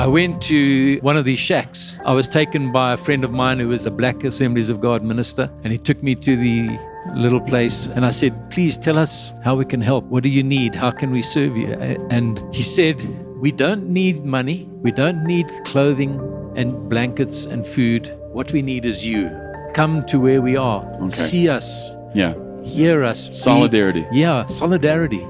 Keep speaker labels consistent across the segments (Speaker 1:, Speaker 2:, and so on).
Speaker 1: I went to one of these shacks. I was taken by a friend of mine who was a Black Assemblies of God minister, and he took me to the little place, and I said, please tell us how we can help. What do you need? How can we serve you? And he said, we don't need money. We don't need clothing and blankets and food. What we need is you. Come to where we are. Okay. See us.
Speaker 2: Yeah.
Speaker 1: Hear us.
Speaker 2: Solidarity.
Speaker 1: Solidarity.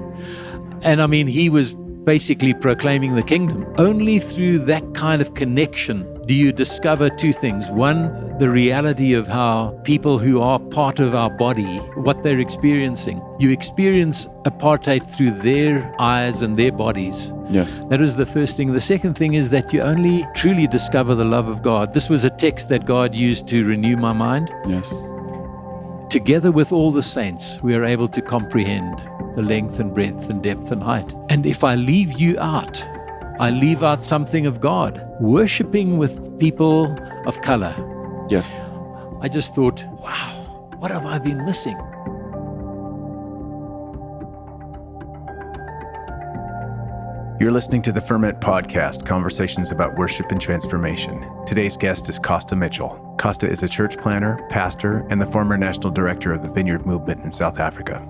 Speaker 1: And I mean, he was basically proclaiming the kingdom. Only through that kind of connection do you discover two things. One, the reality of how people who are part of our body, what they're experiencing. You experience apartheid through their eyes and their bodies.
Speaker 2: Yes.
Speaker 1: That was the first thing. The second thing is that you only truly discover the love of God. This was a text that God used to renew my mind.
Speaker 2: Yes.
Speaker 1: Together with all the saints, we are able to comprehend the length and breadth and depth and height. And if I leave you out, I leave out something of God. Worshipping with people of color.
Speaker 2: Yes.
Speaker 1: I just thought, wow, what have I been missing?
Speaker 3: You're listening to the Ferment Podcast, conversations about worship and transformation. Today's guest is Costa Mitchell. Costa is a church planner, pastor, and the former national director of the Vineyard movement in South Africa.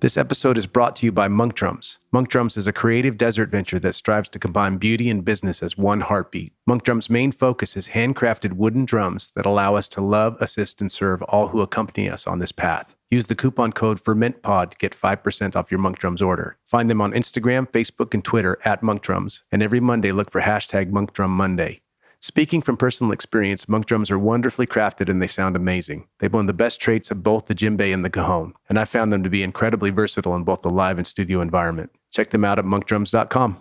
Speaker 3: This episode is brought to you by Monk Drums. Monk Drums is a creative desert venture that strives to combine beauty and business as one heartbeat. Monk Drums' main focus is handcrafted wooden drums that allow us to love, assist, and serve all who accompany us on this path. Use the coupon code FERMENTPOD to get 5% off your Monk Drums order. Find them on Instagram, Facebook, and Twitter at Monk Drums. And every Monday, look for hashtag Monk Drum Monday. Speaking from personal experience, monk drums are wonderfully crafted and they sound amazing. They blend the best traits of both the djembe and the cajon, and I found them to be incredibly versatile in both the live and studio environment. Check them out at monkdrums.com.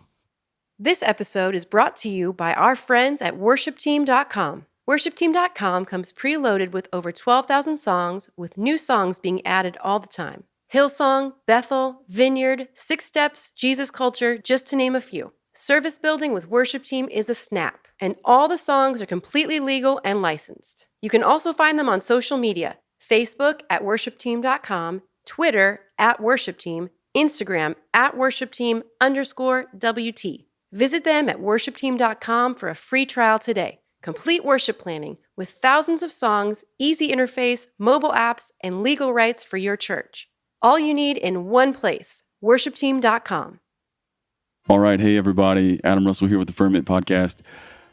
Speaker 4: This episode is brought to you by our friends at worshipteam.com. Worshipteam.com comes preloaded with over 12,000 songs, with new songs being added all the time. Hillsong, Bethel, Vineyard, Six Steps, Jesus Culture, just to name a few. Service building with Worship Team is a snap, and all the songs are completely legal and licensed. You can also find them on social media, Facebook at worshipteam.com, Twitter at worshipteam, Instagram at worshipteam_WT. Visit them at worshipteam.com for a free trial today. Complete worship planning with thousands of songs, easy interface, mobile apps, and legal rights for your church. All you need in one place, worshipteam.com.
Speaker 2: All right. Hey, everybody. Adam Russell here with the Ferment Podcast.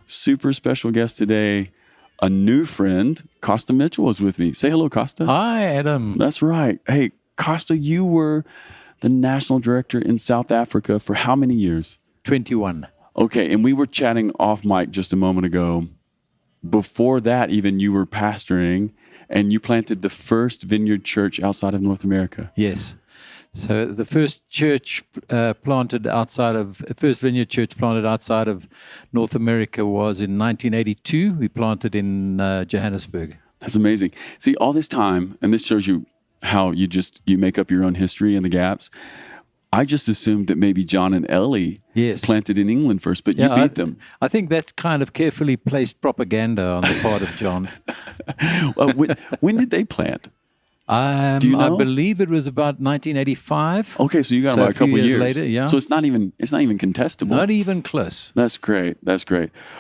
Speaker 2: Super special guest today. A new friend, Costa Mitchell, is with me. Say hello, Costa.
Speaker 1: Hi, Adam.
Speaker 2: That's right. Hey, Costa, you were the national director in South Africa for how many years?
Speaker 1: 21.
Speaker 2: Okay. And we were chatting off mic just a moment ago. Before that, even, you were pastoring and you planted the first vineyard church outside of North America.
Speaker 1: Yes. So the first church first vineyard church planted outside of North America was in 1982. We planted in Johannesburg.
Speaker 2: That's amazing. See, all this time, and this shows you how you make up your own history and the gaps. I just assumed that maybe John and Ellie planted in England first, but you beat them.
Speaker 1: I think that's kind of carefully placed propaganda on the part of John.
Speaker 2: Well, when did they plant?
Speaker 1: Do you know? I believe it was about 1985.
Speaker 2: Okay, so you got about a couple
Speaker 1: years
Speaker 2: years
Speaker 1: later. Yeah.
Speaker 2: So it's not even contestable.
Speaker 1: Not even close.
Speaker 2: That's great.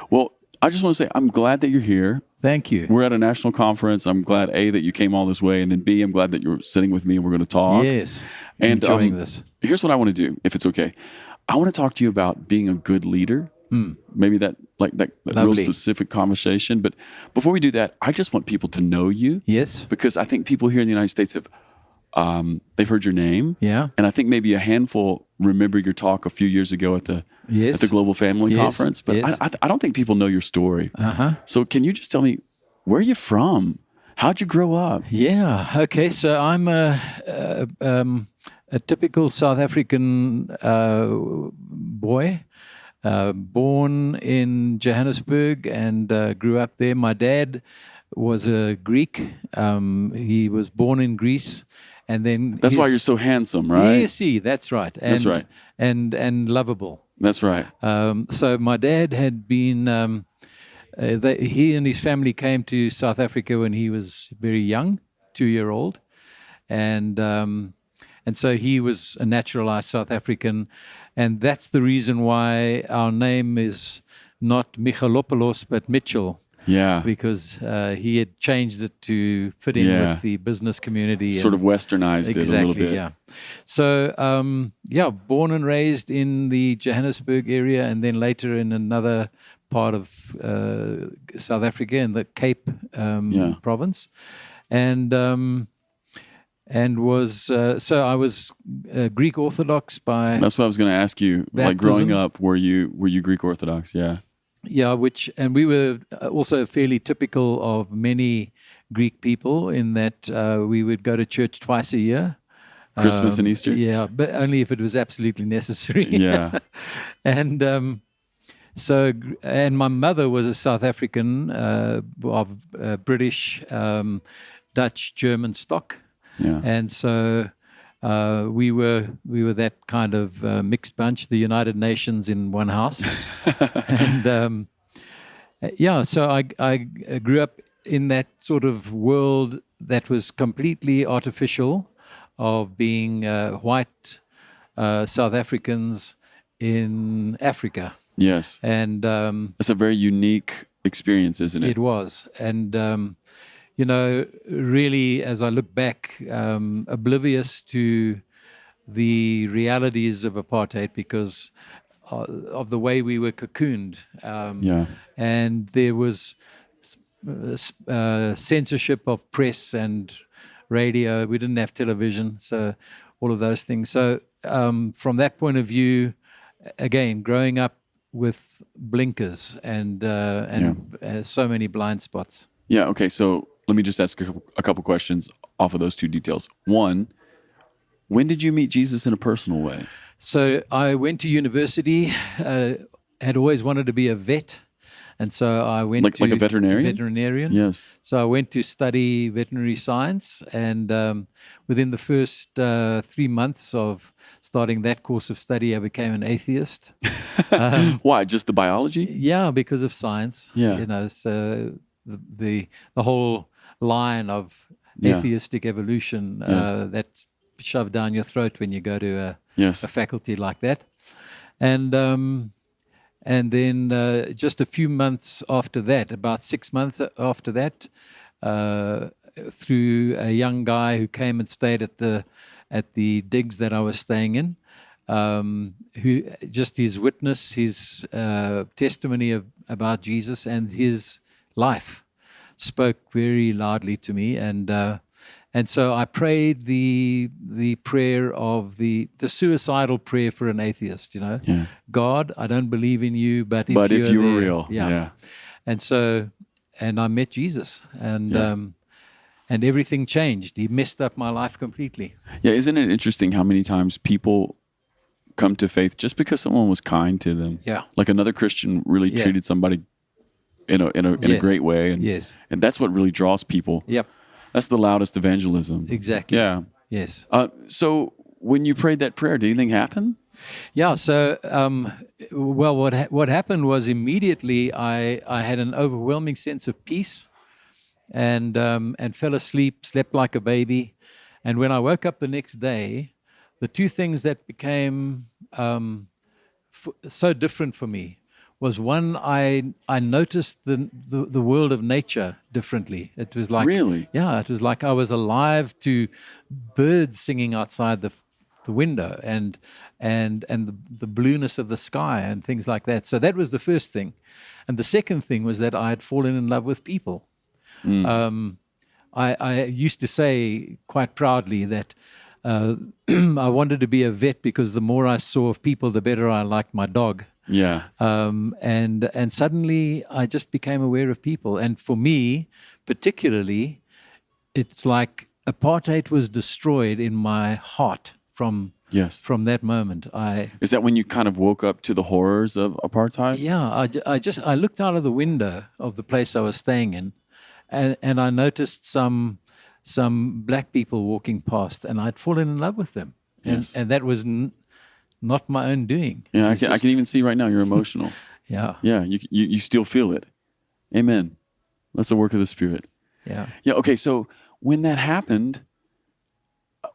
Speaker 2: Well, I just want to say I'm glad that you're here.
Speaker 1: Thank you.
Speaker 2: We're at a national conference. I'm glad A, that you came all this way, and then B, I'm glad that you're sitting with me and we're going to talk.
Speaker 1: Yes.
Speaker 2: And
Speaker 1: enjoying this.
Speaker 2: Here's what I want to do, if it's okay. I want to talk to you about being a good leader. Maybe that real specific conversation. But before we do that, I just want people to know you.
Speaker 1: Yes.
Speaker 2: Because I think people here in the United States have they've heard your name.
Speaker 1: Yeah.
Speaker 2: And I think maybe a handful remember your talk a few years ago at the Global Family Conference. But I don't think people know your story. So can you just tell me, where are you from? How'd you grow up?
Speaker 1: Yeah. Okay. So I'm a typical South African boy. Born in Johannesburg and grew up there. My dad was a Greek. He was born in Greece, and then
Speaker 2: that's why you're so handsome, right?
Speaker 1: Yes, that's right.
Speaker 2: That's right.
Speaker 1: And lovable.
Speaker 2: That's right.
Speaker 1: So my dad had been he and his family came to South Africa when he was very young, 2-year-old, and so he was a naturalized South African, and that's the reason why our name is not Michalopoulos but Mitchell.
Speaker 2: Yeah.
Speaker 1: Because he had changed it to fit in with the business community.
Speaker 2: Sort of westernized it a little bit.
Speaker 1: Yeah. So, born and raised in the Johannesburg area, and then later in another part of South Africa in the Cape province. And was so I was Greek Orthodox by.
Speaker 2: That's what I was going to ask you.
Speaker 1: Baptism.
Speaker 2: Like growing up, were you Greek Orthodox? Yeah.
Speaker 1: Yeah, and we were also fairly typical of many Greek people in that we would go to church twice a year.
Speaker 2: Christmas and Easter?
Speaker 1: Yeah, but only if it was absolutely necessary.
Speaker 2: Yeah.
Speaker 1: And my mother was a South African of British, Dutch, German stock.
Speaker 2: Yeah.
Speaker 1: And so we were that kind of mixed bunch, the United Nations in one house. And so I grew up in that sort of world that was completely artificial, of being white South Africans in Africa.
Speaker 2: Yes.
Speaker 1: And
Speaker 2: it's a very unique experience, isn't it?
Speaker 1: It was. And really, as I look back, oblivious to the realities of apartheid because of the way we were cocooned. And there was censorship of press and radio. We didn't have television, so all of those things. So from that point of view, again, growing up with blinkers and so many blind spots.
Speaker 2: Yeah, okay, so let me just ask a couple questions off of those two details. One, when did you meet Jesus in a personal way?
Speaker 1: So I went to university, had always wanted to be a vet, and so I went
Speaker 2: like a veterinarian?
Speaker 1: Veterinarian.
Speaker 2: Yes.
Speaker 1: So I went to study veterinary science, and within the first 3 months of starting that course of study, I became an atheist.
Speaker 2: Why? Just the biology?
Speaker 1: Yeah, because of science.
Speaker 2: Yeah.
Speaker 1: So the whole line of atheistic evolution that's shoved down your throat when you go to a faculty like that. And then just a few months after that, about 6 months after that, through a young guy who came and stayed at the digs that I was staying in, who just his witness, his testimony about Jesus and his life spoke very loudly to me, and so I prayed the prayer of the suicidal prayer for an atheist. God, I don't believe in you, but if you were
Speaker 2: real,
Speaker 1: And so, and I met Jesus, and everything changed. He messed up my life completely.
Speaker 2: Yeah, isn't it interesting how many times people come to faith just because someone was kind to them?
Speaker 1: Yeah,
Speaker 2: like another Christian really treated somebody in a great way, and that's what really draws people.
Speaker 1: Yep.
Speaker 2: That's the loudest evangelism.
Speaker 1: Exactly.
Speaker 2: Yeah.
Speaker 1: Yes.
Speaker 2: So when you prayed that prayer, did anything happen?
Speaker 1: Yeah. So, well, what happened was immediately I had an overwhelming sense of peace, and fell asleep, slept like a baby, and when I woke up the next day, the two things that became so different for me was one, I noticed the world of nature differently. It was like,
Speaker 2: really?
Speaker 1: Yeah, it was like I was alive to birds singing outside the window and the blueness of the sky and things like that. So that was the first thing. And the second thing was that I had fallen in love with people. I used to say quite proudly that I wanted to be a vet because the more I saw of people, the better I liked my dog.
Speaker 2: Yeah.
Speaker 1: And suddenly I just became aware of people. And for me, particularly, it's like apartheid was destroyed in my heart from that moment.
Speaker 2: Is that when you kind of woke up to the horrors of apartheid?
Speaker 1: Yeah. I looked out of the window of the place I was staying in, and I noticed some black people walking past, and I'd fallen in love with them. And that was not my own doing.
Speaker 2: Yeah, I can even see right now you're emotional.
Speaker 1: Yeah.
Speaker 2: Yeah, you still feel it. Amen. That's the work of the Spirit.
Speaker 1: Yeah.
Speaker 2: Yeah. Okay. So when that happened,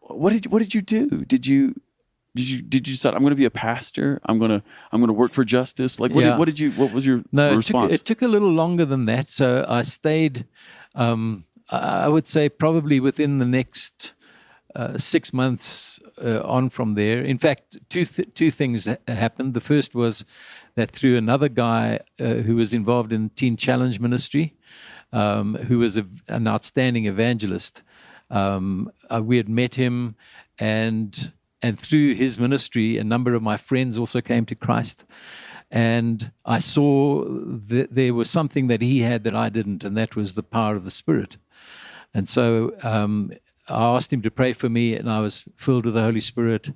Speaker 2: what did you do? Did you decide I'm going to be a pastor? I'm going to work for justice? Like what was your response?
Speaker 1: It took a little longer than that. So I stayed, I would say probably within the next 6 months on from there. In fact, two things happened. The first was that through another guy who was involved in Teen Challenge Ministry, who was an outstanding evangelist. We had met him, and through his ministry, a number of my friends also came to Christ. And I saw that there was something that he had that I didn't, and that was the power of the Spirit. And so I asked him to pray for me, and I was filled with the Holy Spirit.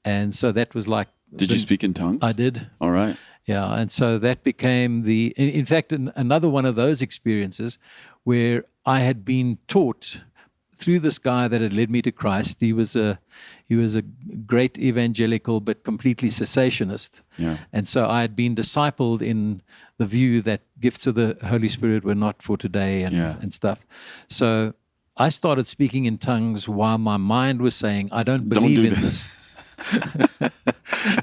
Speaker 1: And so that was like...
Speaker 2: Did you speak in tongues?
Speaker 1: I did.
Speaker 2: All right.
Speaker 1: Yeah, and so that became in fact, another one of those experiences where I had been taught through this guy that had led me to Christ. He was a great evangelical, but completely cessationist.
Speaker 2: Yeah.
Speaker 1: And so I had been discipled in the view that gifts of the Holy Spirit were not for today and stuff. So I started speaking in tongues while my mind was saying, I don't believe in this.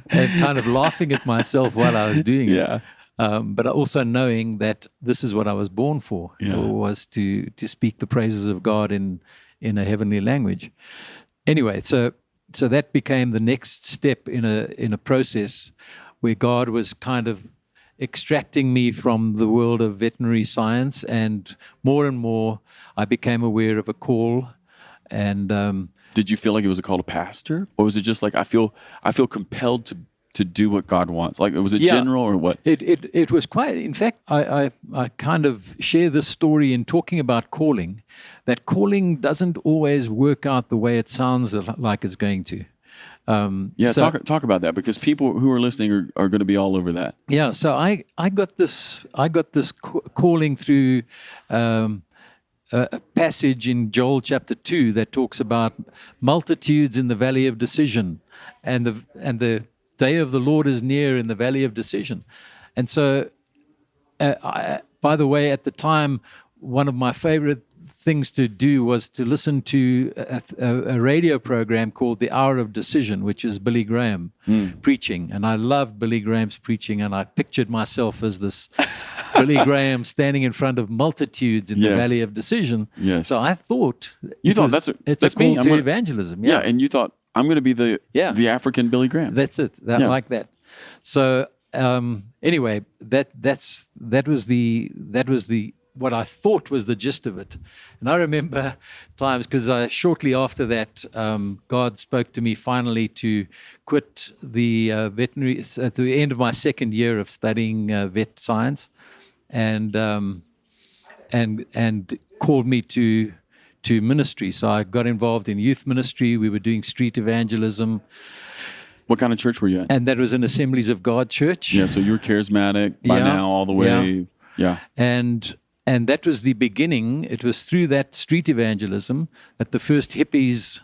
Speaker 1: And kind of laughing at myself while I was doing it. But also knowing that this is what I was born for, was to speak the praises of God in a heavenly language. Anyway, so that became the next step in a process where God was kind of extracting me from the world of veterinary science, and more I became aware of a call. And
Speaker 2: did you feel like it was a call to pastor, or was it just like I feel compelled to do what God wants? Like, was it general or what?
Speaker 1: It was quite. In fact, I kind of share this story in talking about calling. That calling doesn't always work out the way it sounds like it's going to.
Speaker 2: Talk about that, because people who are listening are going to be all over that.
Speaker 1: Yeah. So I got this calling through. A passage in Joel chapter 2 that talks about multitudes in the valley of decision, and the day of the Lord is near in the valley of decision. And so, by the way, at the time, one of my favorite things to do was to listen to a radio program called The Hour of Decision, which is Billy Graham preaching. And I loved Billy Graham's preaching, and I pictured myself as this Billy Graham standing in front of multitudes in the Valley of Decision.
Speaker 2: Yes.
Speaker 1: So I thought
Speaker 2: that's
Speaker 1: a call
Speaker 2: me.
Speaker 1: to evangelism.
Speaker 2: Yeah, and you thought I'm going to be the African Billy Graham.
Speaker 1: That's it. Like that. So anyway, that was the what I thought was the gist of it. And I remember times, because shortly after that, God spoke to me finally to quit the veterinary at the end of my second year of studying vet science, and called me to ministry. So I got involved in youth ministry. We were doing street evangelism.
Speaker 2: What kind of church were you at?
Speaker 1: And that was an Assemblies of God church.
Speaker 2: Yeah, so you were charismatic by now all the way. Yeah.
Speaker 1: And that was the beginning. It was through that street evangelism that the first hippies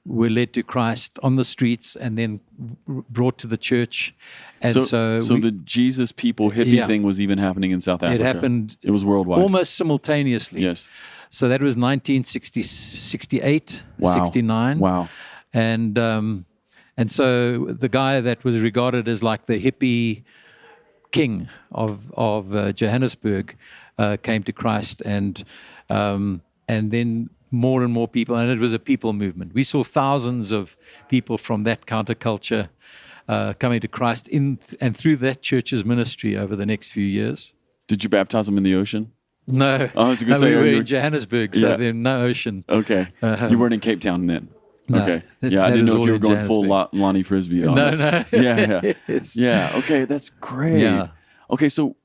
Speaker 1: were led to Christ on the streets and then brought to the church. And so
Speaker 2: the Jesus people hippie thing was even happening in South Africa.
Speaker 1: It happened.
Speaker 2: It was worldwide.
Speaker 1: Almost simultaneously.
Speaker 2: Yes.
Speaker 1: So that was 1968, 69.
Speaker 2: Wow.
Speaker 1: And so the guy that was regarded as like the hippie king of Johannesburg came to Christ, and then more and more people, and it was a people movement. We saw thousands of people from that counterculture coming to Christ and through that church's ministry over the next few years.
Speaker 2: Did you baptize them in the ocean?
Speaker 1: No.
Speaker 2: I was going to say,
Speaker 1: we were in Johannesburg, so there's no ocean.
Speaker 2: Okay. You weren't in Cape Town then?
Speaker 1: No,
Speaker 2: okay. I didn't know if you were going full Lonnie Frisbee on us.
Speaker 1: No.
Speaker 2: Yeah. Yeah. Okay, that's great. Yeah. Okay, so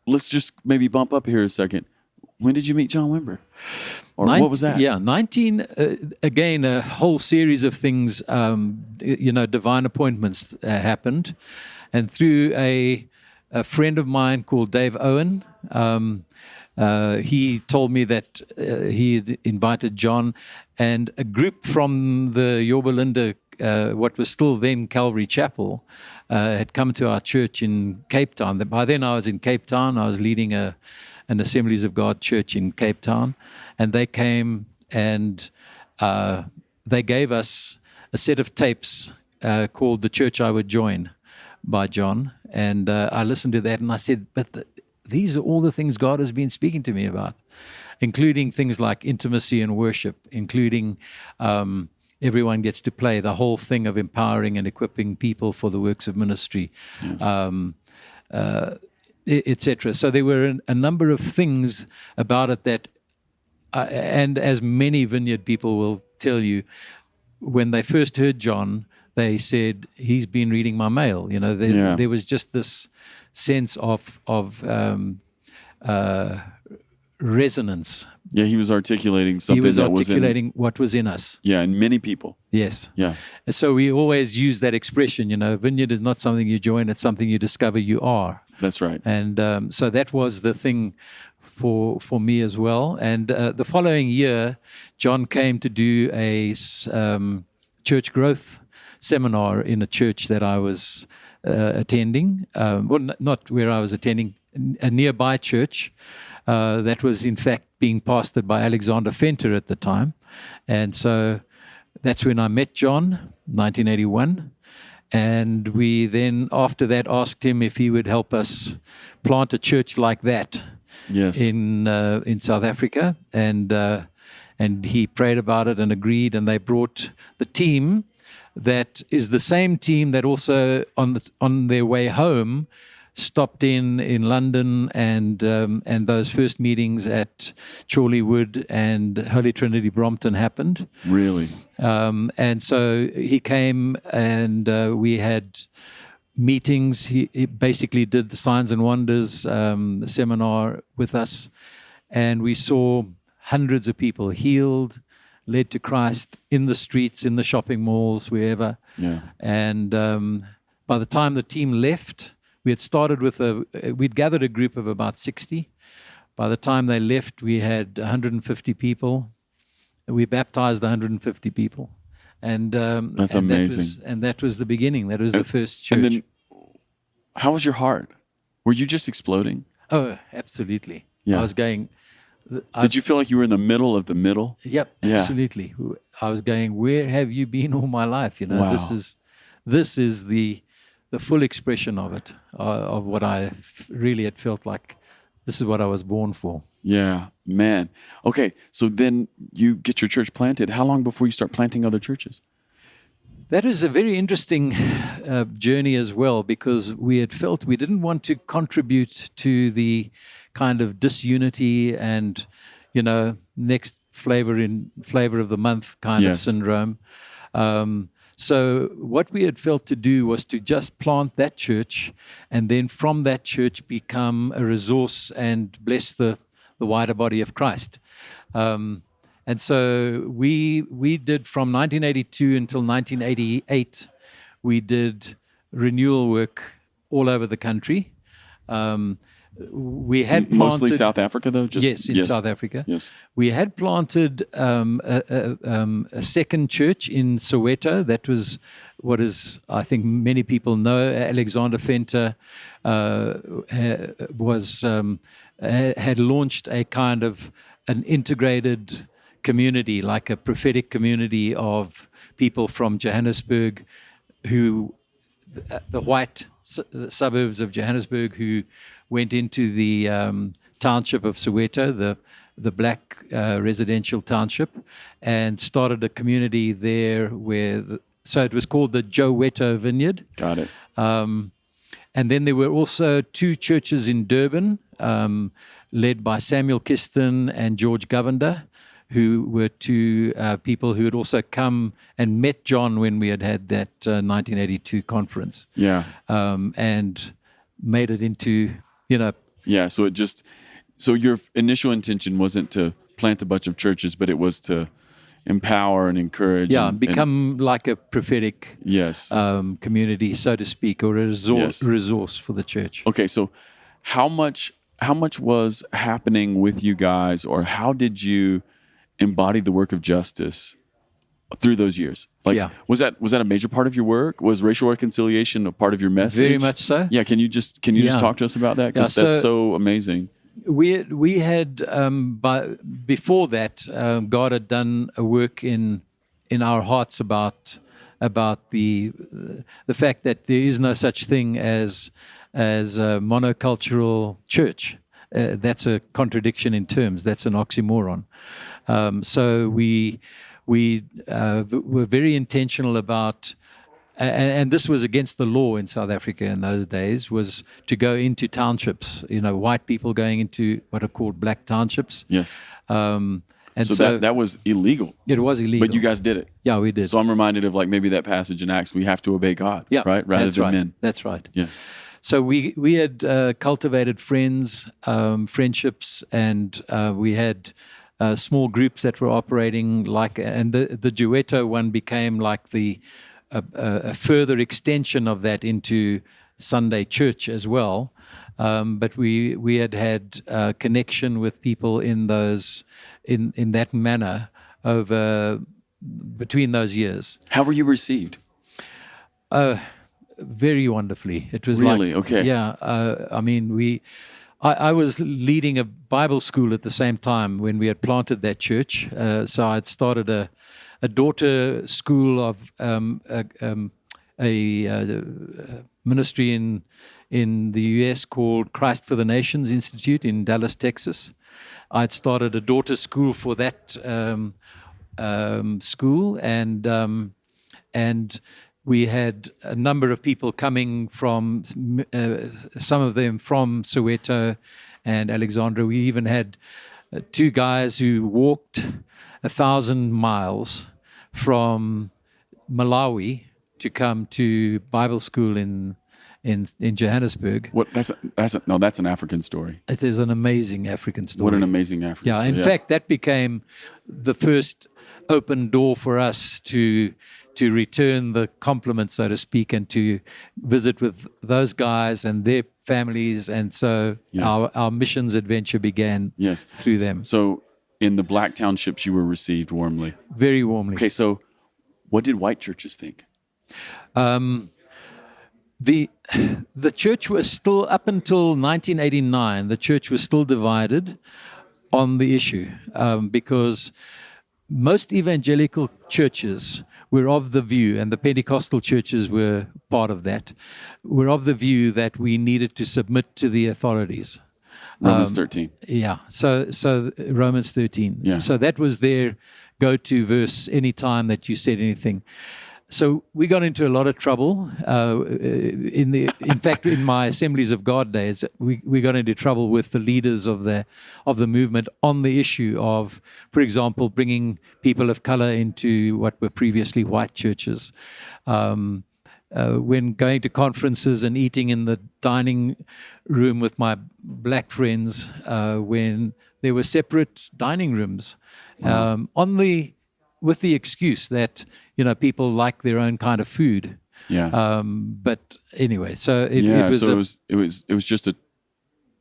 Speaker 2: let's just maybe bump up here a second. When did you meet John Wimber? Or what was that?
Speaker 1: Yeah, again, a whole series of things, divine appointments happened. And through a friend of mine called Dave Owen, he told me that he had invited John and a group from the Yorba what was still then Calvary Chapel, had come to our church in Cape Town. By then I was in Cape Town. I was leading a an Assemblies of God church in Cape Town, and they came and they gave us a set of tapes called "The Church I Would Join" by John, and I listened to that and I said, but these are all the things God has been speaking to me about, including things like intimacy and worship, including everyone gets to play, the whole thing of empowering and equipping people for the works of ministry, etc. So there were a number of things about it that, and as many Vineyard people will tell you, when they first heard John, they said, he's been reading my mail. You know, there was just this sense of resonance.
Speaker 2: Yeah, he was articulating something.
Speaker 1: He was articulating what was in us.
Speaker 2: Yeah, and many people.
Speaker 1: Yes.
Speaker 2: Yeah.
Speaker 1: So we always use that expression, you know, Vineyard is not something you join, it's something you discover you are.
Speaker 2: That's right.
Speaker 1: And so that was the thing for me as well. And the following year, John came to do a church growth seminar in a church that I was attending. Well, not where I was attending, a nearby church that was in fact being pastored by Alexander Fenter at the time. And so that's when I met John, 1981. And we then, after that, asked him if he would help us plant a church like that in South Africa. And he prayed about it and agreed, and they brought the team that is the same team that also on their way home stopped in London and those first meetings at Chorley Wood and Holy Trinity Brompton happened.
Speaker 2: Really?
Speaker 1: And so he came and we had meetings. He basically did the Signs and Wonders seminar with us, and we saw hundreds of people healed, led to Christ in the streets, in the shopping malls, wherever.
Speaker 2: Yeah.
Speaker 1: And by the time the team left, we had started with we'd gathered a group of about 60. By the time they left, we had 150 people. We baptized 150 people. And
Speaker 2: that's amazing.
Speaker 1: That was the beginning. That was the first church.
Speaker 2: And then, how was your heart? Were you just exploding?
Speaker 1: Oh, absolutely.
Speaker 2: Yeah.
Speaker 1: I was going...
Speaker 2: Did you feel like you were in the middle of the middle?
Speaker 1: Yep,
Speaker 2: yeah.
Speaker 1: Absolutely. I was going, where have you been all my life? You know,
Speaker 2: wow.
Speaker 1: This is the full expression of it, of what I really had felt like. This is what I was born for.
Speaker 2: Yeah, man. Okay, so then you get your church planted. How long before you start planting other churches?
Speaker 1: That is a very interesting journey as well, because we had felt we didn't want to contribute to the kind of disunity and, you know, next flavor of the month kind of syndrome. So what we had felt to do was to just plant that church, and then from that church become a resource and bless the wider body of Christ. And so we did from 1982 until 1988, we did renewal work all over the country. We had planted,
Speaker 2: mostly South Africa, though.
Speaker 1: South Africa.
Speaker 2: Yes,
Speaker 1: we had planted a second church in Soweto. That was what is, I think, many people know. Alexander Fenter had launched a kind of an integrated community, like a prophetic community of people from Johannesburg, the white suburbs of Johannesburg, who went into the township of Soweto, the black residential township, and started a community there so it was called the Joweto Vineyard.
Speaker 2: Got it.
Speaker 1: And then there were also two churches in Durban, led by Samuel Kiston and George Govender, who were two people who had also come and met John when we had that 1982 conference.
Speaker 2: Yeah.
Speaker 1: And made it into, you know.
Speaker 2: Yeah, so your initial intention wasn't to plant a bunch of churches, but it was to empower and encourage.
Speaker 1: Yeah, become like a prophetic community, so to speak, or a resource for the church.
Speaker 2: Okay, so how much was happening with you guys, or how did you embody the work of justice through those years? Was that a major part of your work? Was racial reconciliation a part of your message?
Speaker 1: Very much so.
Speaker 2: Yeah, can you just talk to us about that? Because that's so amazing.
Speaker 1: We had before that, God had done a work in our hearts about the fact that there is no such thing as a monocultural church. That's a contradiction in terms. That's an oxymoron. So we were very intentional about. And this was against the law in South Africa in those days, was to go into townships, white people going into what are called black townships.
Speaker 2: Yes.
Speaker 1: And
Speaker 2: so that was illegal.
Speaker 1: It was illegal.
Speaker 2: But you guys did it.
Speaker 1: Yeah, we did.
Speaker 2: So I'm reminded of maybe that passage in Acts, we have to obey God,
Speaker 1: yeah,
Speaker 2: right? Rather than men.
Speaker 1: That's right.
Speaker 2: Yes.
Speaker 1: So we had cultivated friendships, and we had small groups that were operating and the Duetto one became like a further extension of that into Sunday church as well. But we had connection with people in that manner between those years.
Speaker 2: How were you received?
Speaker 1: Very wonderfully. It was
Speaker 2: really okay.
Speaker 1: Yeah. I was leading a Bible school at the same time when we had planted that church. So I'd started a daughter school of a ministry in the U.S. called Christ for the Nations Institute in Dallas, Texas. I'd started a daughter school for that school, and we had a number of people coming from, some of them from Soweto and Alexandra. We even had two guys who walked 1,000 miles from Malawi to come to Bible school in Johannesburg.
Speaker 2: That's an African story.
Speaker 1: It is an amazing African story.
Speaker 2: What an amazing African story.
Speaker 1: In fact, that became the first open door for us to return the compliment, so to speak, and to visit with those guys and their families. And so our missions adventure began through them.
Speaker 2: So in the black townships, you were received warmly.
Speaker 1: Very warmly.
Speaker 2: Okay, so what did white churches think?
Speaker 1: The church was still, up until 1989, the church was still divided on the issue, because most evangelical churches were of the view, and the Pentecostal churches were part of that, were of the view that we needed to submit to the authorities.
Speaker 2: Romans 13.
Speaker 1: Yeah, so Romans 13.
Speaker 2: Yeah.
Speaker 1: So that was their go-to verse any time that you said anything. So we got into a lot of trouble. In fact, in my Assemblies of God days, we got into trouble with the leaders of the movement on the issue of, for example, bringing people of color into what were previously white churches. When going to conferences and eating in the dining room with my black friends, when there were separate dining rooms, with the excuse that people like their own kind of food.
Speaker 2: Yeah.
Speaker 1: But anyway, so it
Speaker 2: was just a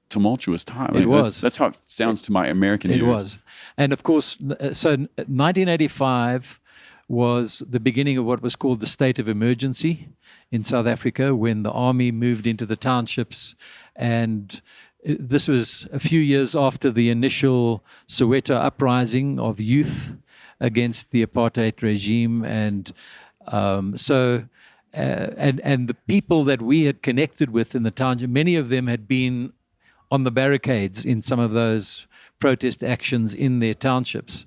Speaker 2: tumultuous time.
Speaker 1: It was.
Speaker 2: That's how it sounds to my American ears.
Speaker 1: It was, and of course, so 1985 was the beginning of what was called the state of emergency in South Africa, when the army moved into the townships, and this was a few years after the initial Soweto uprising of youth against the apartheid regime, and and the people that we had connected with in the township, many of them had been on the barricades in some of those protest actions in their townships,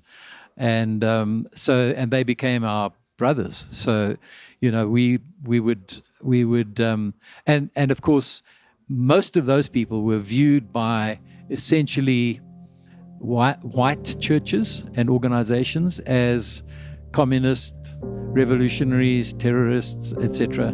Speaker 1: and they became our brothers. So we would and of course most of those people were viewed by essentially white churches and organizations as communist, revolutionaries, terrorists, etc.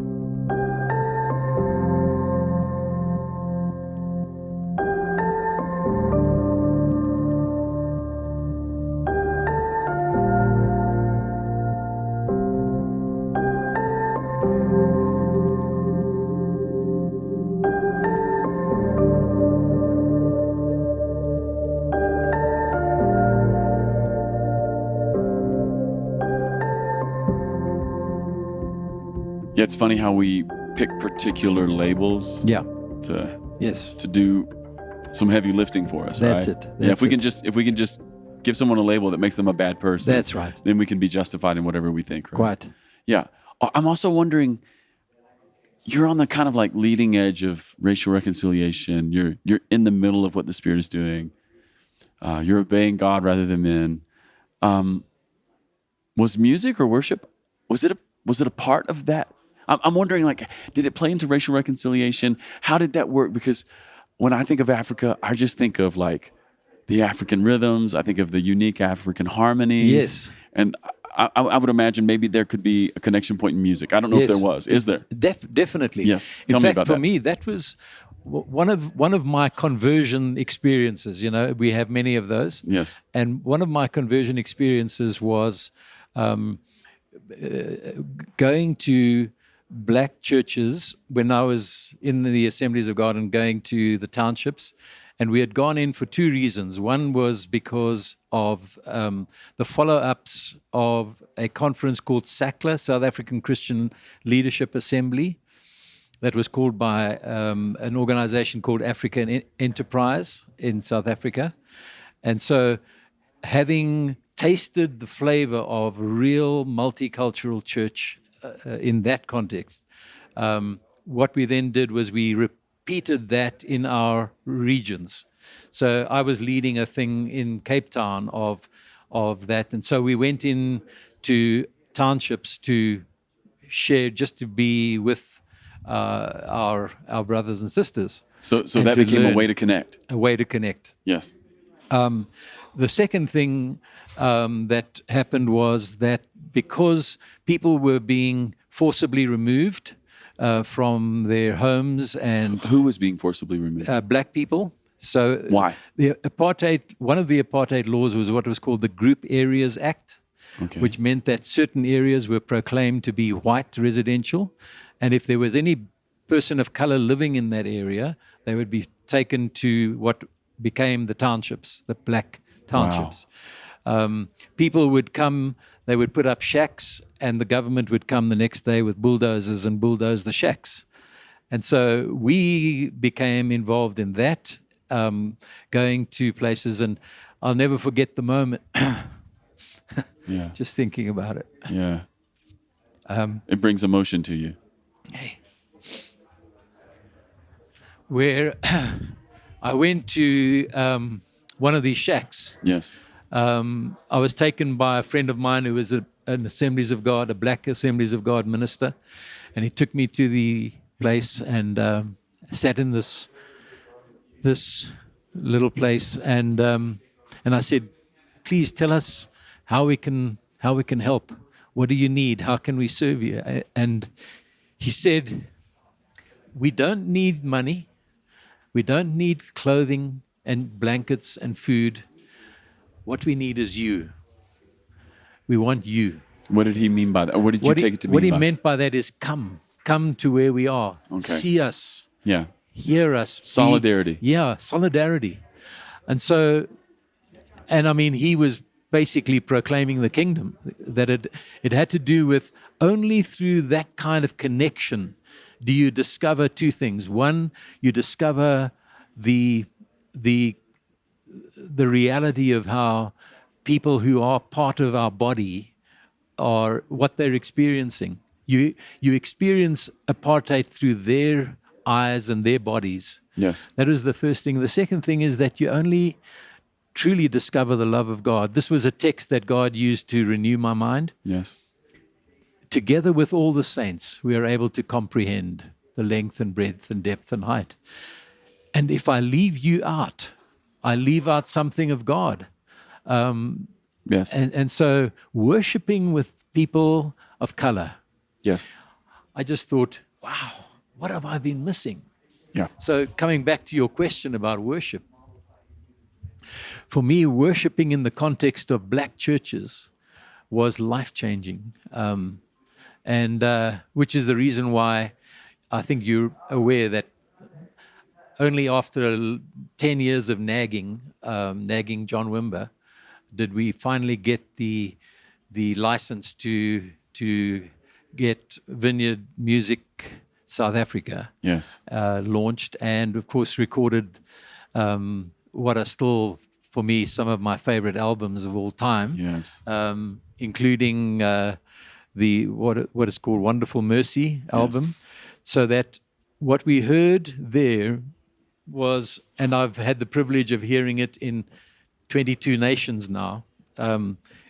Speaker 2: Yeah, it's funny how we pick particular labels.
Speaker 1: Yeah.
Speaker 2: To do some heavy lifting for us,
Speaker 1: That's
Speaker 2: right?
Speaker 1: it.
Speaker 2: Yeah, if we can just give someone a label that makes them a bad person,
Speaker 1: that's right.
Speaker 2: Then we can be justified in whatever we think, right?
Speaker 1: Quite.
Speaker 2: Yeah. I'm also wondering, you're on the kind of like leading edge of racial reconciliation. You're in the middle of what the Spirit is doing. You're obeying God rather than men. Was music or worship, was it a part of that? I'm wondering, like, did it play into racial reconciliation? How did that work? Because when I think of Africa, I just think of like the African rhythms. I think of the unique African harmonies.
Speaker 1: Yes.
Speaker 2: And I would imagine maybe there could be a connection point in music. I don't know if there was. Is there?
Speaker 1: Definitely.
Speaker 2: Yes.
Speaker 1: In fact,
Speaker 2: about
Speaker 1: for
Speaker 2: that.
Speaker 1: me, that was one of my conversion experiences. You know, we have many of those.
Speaker 2: Yes.
Speaker 1: And one of my conversion experiences was going to black churches when I was in the Assemblies of God and going to the townships. And we had gone in for two reasons. One was because of the follow-ups of a conference called SACLA, South African Christian Leadership Assembly, that was called by an organization called African Enterprise in South Africa. And so having tasted the flavor of real multicultural church in that context, what we then did was we repeated that in our regions. So I was leading a thing in Cape Town of that, and so we went in to townships to share, just to be with our brothers and sisters.
Speaker 2: So that became a way to connect.
Speaker 1: A way to connect.
Speaker 2: Yes.
Speaker 1: The second thing that happened was that because people were being forcibly removed from their homes, and
Speaker 2: who was being forcibly removed?
Speaker 1: Black people. So
Speaker 2: why?
Speaker 1: One of the apartheid laws was what was called the Group Areas Act, which meant that certain areas were proclaimed to be white residential, and if there was any person of color living in that area, they would be taken to what became the townships, the black townships. Wow. People would come, they would put up shacks, and the government would come the next day with bulldozers and bulldoze the shacks. And so we became involved in that, going to places, and I'll never forget the moment.
Speaker 2: Yeah.
Speaker 1: Just thinking about it.
Speaker 2: Yeah. It brings emotion to you.
Speaker 1: Hey. Where I went to one of these shacks.
Speaker 2: Yes.
Speaker 1: I was taken by a friend of mine who was an Assemblies of God, a black Assemblies of God minister, and he took me to the place and sat in this little place, and I said, "Please tell us how we can help. What do you need? How can we serve you?" And he said, "We don't need money. We don't need clothing and blankets and food. What we need is you. We want you."
Speaker 2: What did he mean by that? Or what did you take it to mean?
Speaker 1: What he meant by that is come to where we are.
Speaker 2: Okay.
Speaker 1: See us.
Speaker 2: Yeah.
Speaker 1: Hear us.
Speaker 2: Solidarity.
Speaker 1: Solidarity. And so, and I mean, he was basically proclaiming the kingdom, that it had to do with only through that kind of connection do you discover two things. One, you discover the reality of how people who are part of our body are, what they're experiencing. You experience apartheid through their eyes and their bodies.
Speaker 2: Yes.
Speaker 1: That was the first thing. The second thing is that you only truly discover the love of God. This was a text that God used to renew my mind.
Speaker 2: Yes.
Speaker 1: Together with all the saints, we are able to comprehend the length and breadth and depth and height. And if I leave you out, I leave out something of God.
Speaker 2: Yes.
Speaker 1: And so worshiping with people of color.
Speaker 2: Yes.
Speaker 1: I just thought, wow, what have I been missing?
Speaker 2: Yeah.
Speaker 1: So coming back to your question about worship, for me, worshiping in the context of black churches was life-changing, and which is the reason why I think you're aware that only after 10 years of nagging John Wimber, did we finally get the license to get Vineyard Music South Africa
Speaker 2: yes.
Speaker 1: Launched, and of course recorded what are still, for me, some of my favorite albums of all time.
Speaker 2: Yes.
Speaker 1: Including the what is called Wonderful Mercy album. Yes. So that what we heard there was, and I've had the privilege of hearing it in 22 nations now,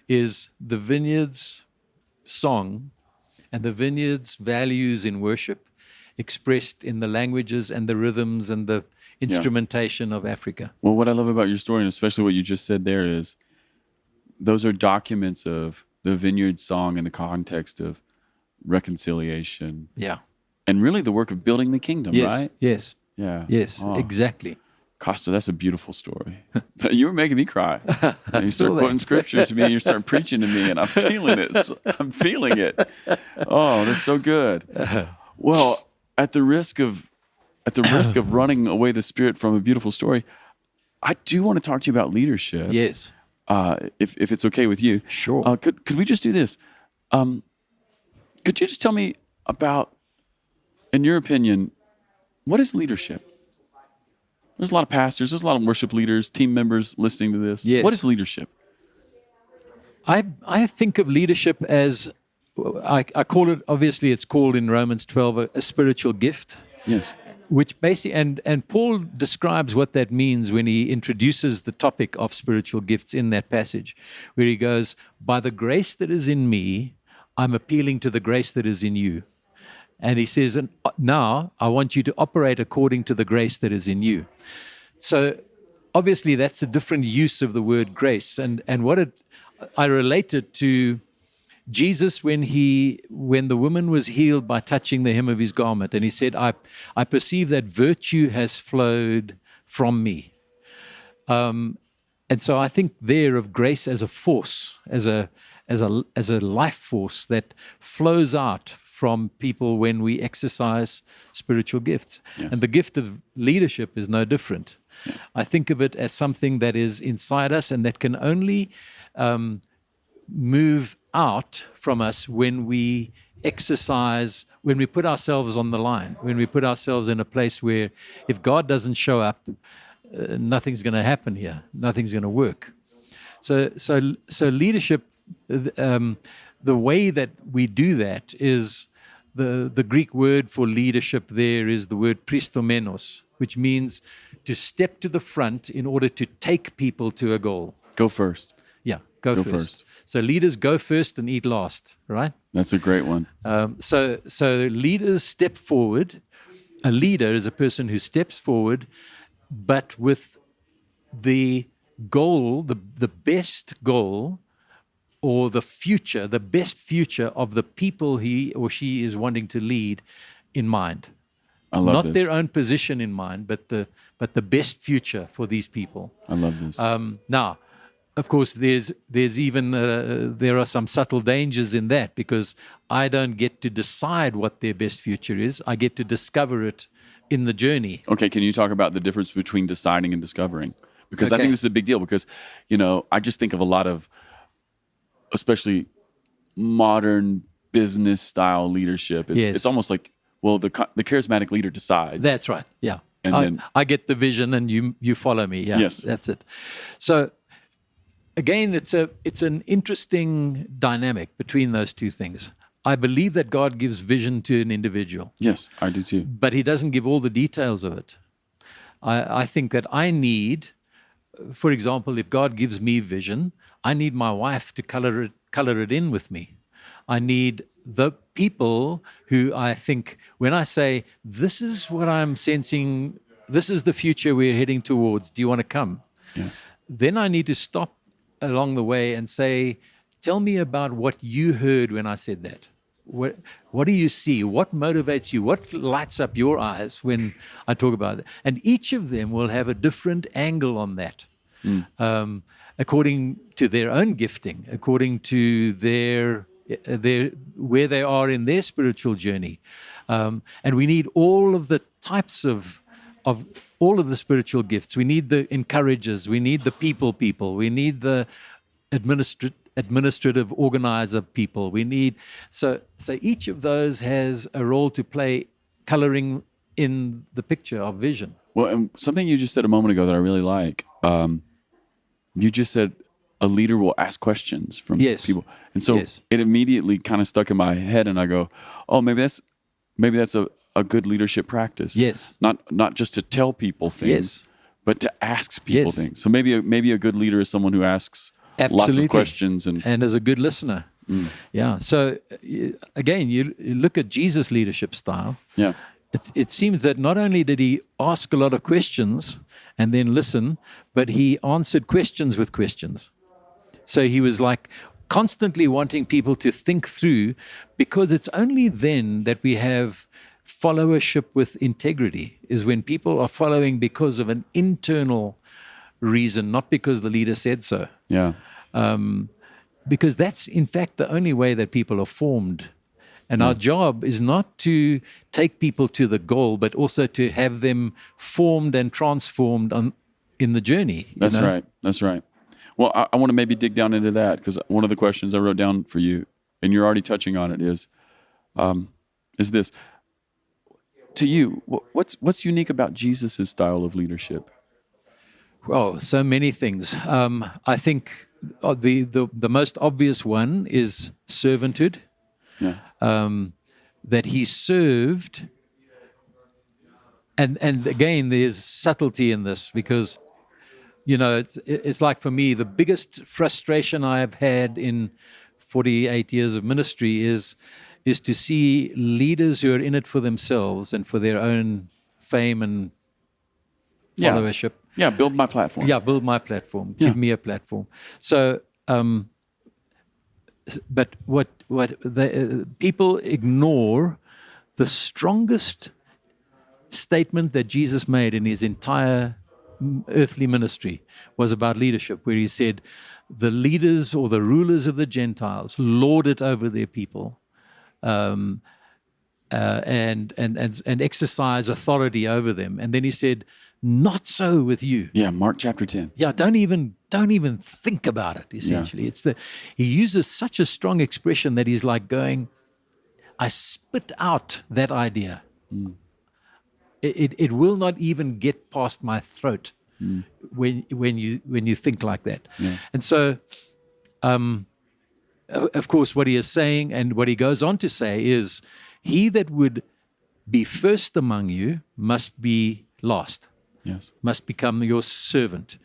Speaker 1: is the Vineyard's song and the Vineyard's values in worship expressed in the languages and the rhythms and the instrumentation of Africa.
Speaker 2: Well, what I love about your story, and especially what you just said there, is those are documents of the Vineyard song in the context of reconciliation.
Speaker 1: Yeah.
Speaker 2: And really the work of building the kingdom, right?
Speaker 1: Yes.
Speaker 2: Yeah.
Speaker 1: Yes, exactly.
Speaker 2: Costa, that's a beautiful story. You were making me cry. You start quoting scriptures to me, and you start preaching to me, and I'm feeling it. I'm feeling it. Oh, that's so good. Well, at the risk of running away the spirit from a beautiful story, I do want to talk to you about leadership.
Speaker 1: Yes.
Speaker 2: If it's okay with you.
Speaker 1: Sure.
Speaker 2: Could we just do this? Could you just tell me about, in your opinion, what is leadership? There's a lot of pastors, there's a lot of worship leaders, team members listening to this.
Speaker 1: Yes.
Speaker 2: What is leadership?
Speaker 1: I think of leadership as, I call it, obviously it's called in Romans 12 a spiritual gift.
Speaker 2: Yes.
Speaker 1: Which basically, and Paul describes what that means when he introduces the topic of spiritual gifts in that passage, where he goes, by the grace that is in me, I'm appealing to the grace that is in you. And he says, and now I want you to operate according to the grace that is in you. So obviously that's a different use of the word grace. And I relate it to Jesus when the woman was healed by touching the hem of his garment. And he said, I perceive that virtue has flowed from me. And so I think there of grace as a force, as a life force that flows out from people when we exercise spiritual gifts. Yes. And the gift of leadership is no different. Yeah. I think of it as something that is inside us and that can only move out from us when we exercise, when we put ourselves on the line, when we put ourselves in a place where if God doesn't show up, nothing's going to happen here. Nothing's going to work. So leadership, the way that we do that is the Greek word for leadership there is the word Christomenos, which means to step to the front in order to take people to a goal.
Speaker 2: Go first.
Speaker 1: Yeah, go first. So leaders go first and eat last, right?
Speaker 2: That's a great one.
Speaker 1: So leaders step forward. A leader is a person who steps forward, but with the goal, the best goal, or the future, the best future of the people he or she is wanting to lead in mind.
Speaker 2: I love
Speaker 1: Not
Speaker 2: this.
Speaker 1: their own position in mind, but the best future for these people.
Speaker 2: I love this.
Speaker 1: Now, of course, there's even there are some subtle dangers in that because I don't get to decide what their best future is. I get to discover it in the journey.
Speaker 2: Okay, can you talk about the difference between deciding and discovering? Because I think this is a big deal because, I just think of a lot of, especially modern business style leadership. It's almost like, well, the charismatic leader decides.
Speaker 1: That's right. Yeah.
Speaker 2: And then
Speaker 1: I get the vision and you follow me. Yeah.
Speaker 2: Yes.
Speaker 1: That's it. So again, it's an interesting dynamic between those two things. I believe that God gives vision to an individual.
Speaker 2: Yes, I do too.
Speaker 1: But he doesn't give all the details of it. I think that I need, for example, if God gives me vision, I need my wife to color it in with me. I need the people who I think, when I say, this is what I'm sensing, this is the future we're heading towards, do you want to come?
Speaker 2: Yes.
Speaker 1: Then I need to stop along the way and say, tell me about what you heard when I said that. What do you see? What motivates you? What lights up your eyes when I talk about it? And each of them will have a different angle on that. According to their own gifting, according to their where they are in their spiritual journey. And we need all of the types of all of the spiritual gifts. We need the encouragers, we need the people, we need the administrative organizer people. We need so each of those has a role to play coloring in the picture of vision.
Speaker 2: Well, and something you just said a moment ago that I really like. You just said a leader will ask questions from people, and so it immediately kind of stuck in my head, and I go, "Oh, maybe that's a good leadership practice."
Speaker 1: Yes,
Speaker 2: not just to tell people things, but to ask people things. So maybe a good leader is someone who asks lots of questions and
Speaker 1: is a good listener. Yeah. So again, you look at Jesus' leadership style.
Speaker 2: Yeah.
Speaker 1: It seems that not only did he ask a lot of questions and then listen, but he answered questions with questions. So he was like constantly wanting people to think through, because it's only then that we have followership with integrity, is when people are following because of an internal reason, not because the leader said so.
Speaker 2: Yeah.
Speaker 1: Because that's, in fact, the only way that people are formed. And our job is not to take people to the goal, but also to have them formed and transformed in the journey.
Speaker 2: That's right. That's right. Well, I want to maybe dig down into that, because one of the questions I wrote down for you, and you're already touching on it, is this. To you, what's unique about Jesus' style of leadership?
Speaker 1: Oh, so many things. I think the most obvious one is servanthood.
Speaker 2: Yeah.
Speaker 1: That he served, and again, there's subtlety in this, because it's like, for me, the biggest frustration I have had in 48 years of ministry is to see leaders who are in it for themselves and for their own fame and followership.
Speaker 2: Yeah, build my platform.
Speaker 1: Yeah, build my platform. Give me a platform. So, but what people ignore the strongest statement that Jesus made in his entire earthly ministry was about leadership, where he said, the leaders or the rulers of the Gentiles lord it over their people, and exercise authority over them. And then he said, not so with you.
Speaker 2: Yeah, Mark chapter 10.
Speaker 1: Yeah, don't even think about it, essentially. Yeah. He uses such a strong expression that he's like going, I spit out that idea. It will not even get past my throat when you think like that.
Speaker 2: Yeah.
Speaker 1: And so, of course, what he is saying and what he goes on to say is, he that would be first among you must be last.
Speaker 2: Yes.
Speaker 1: Must become your servant.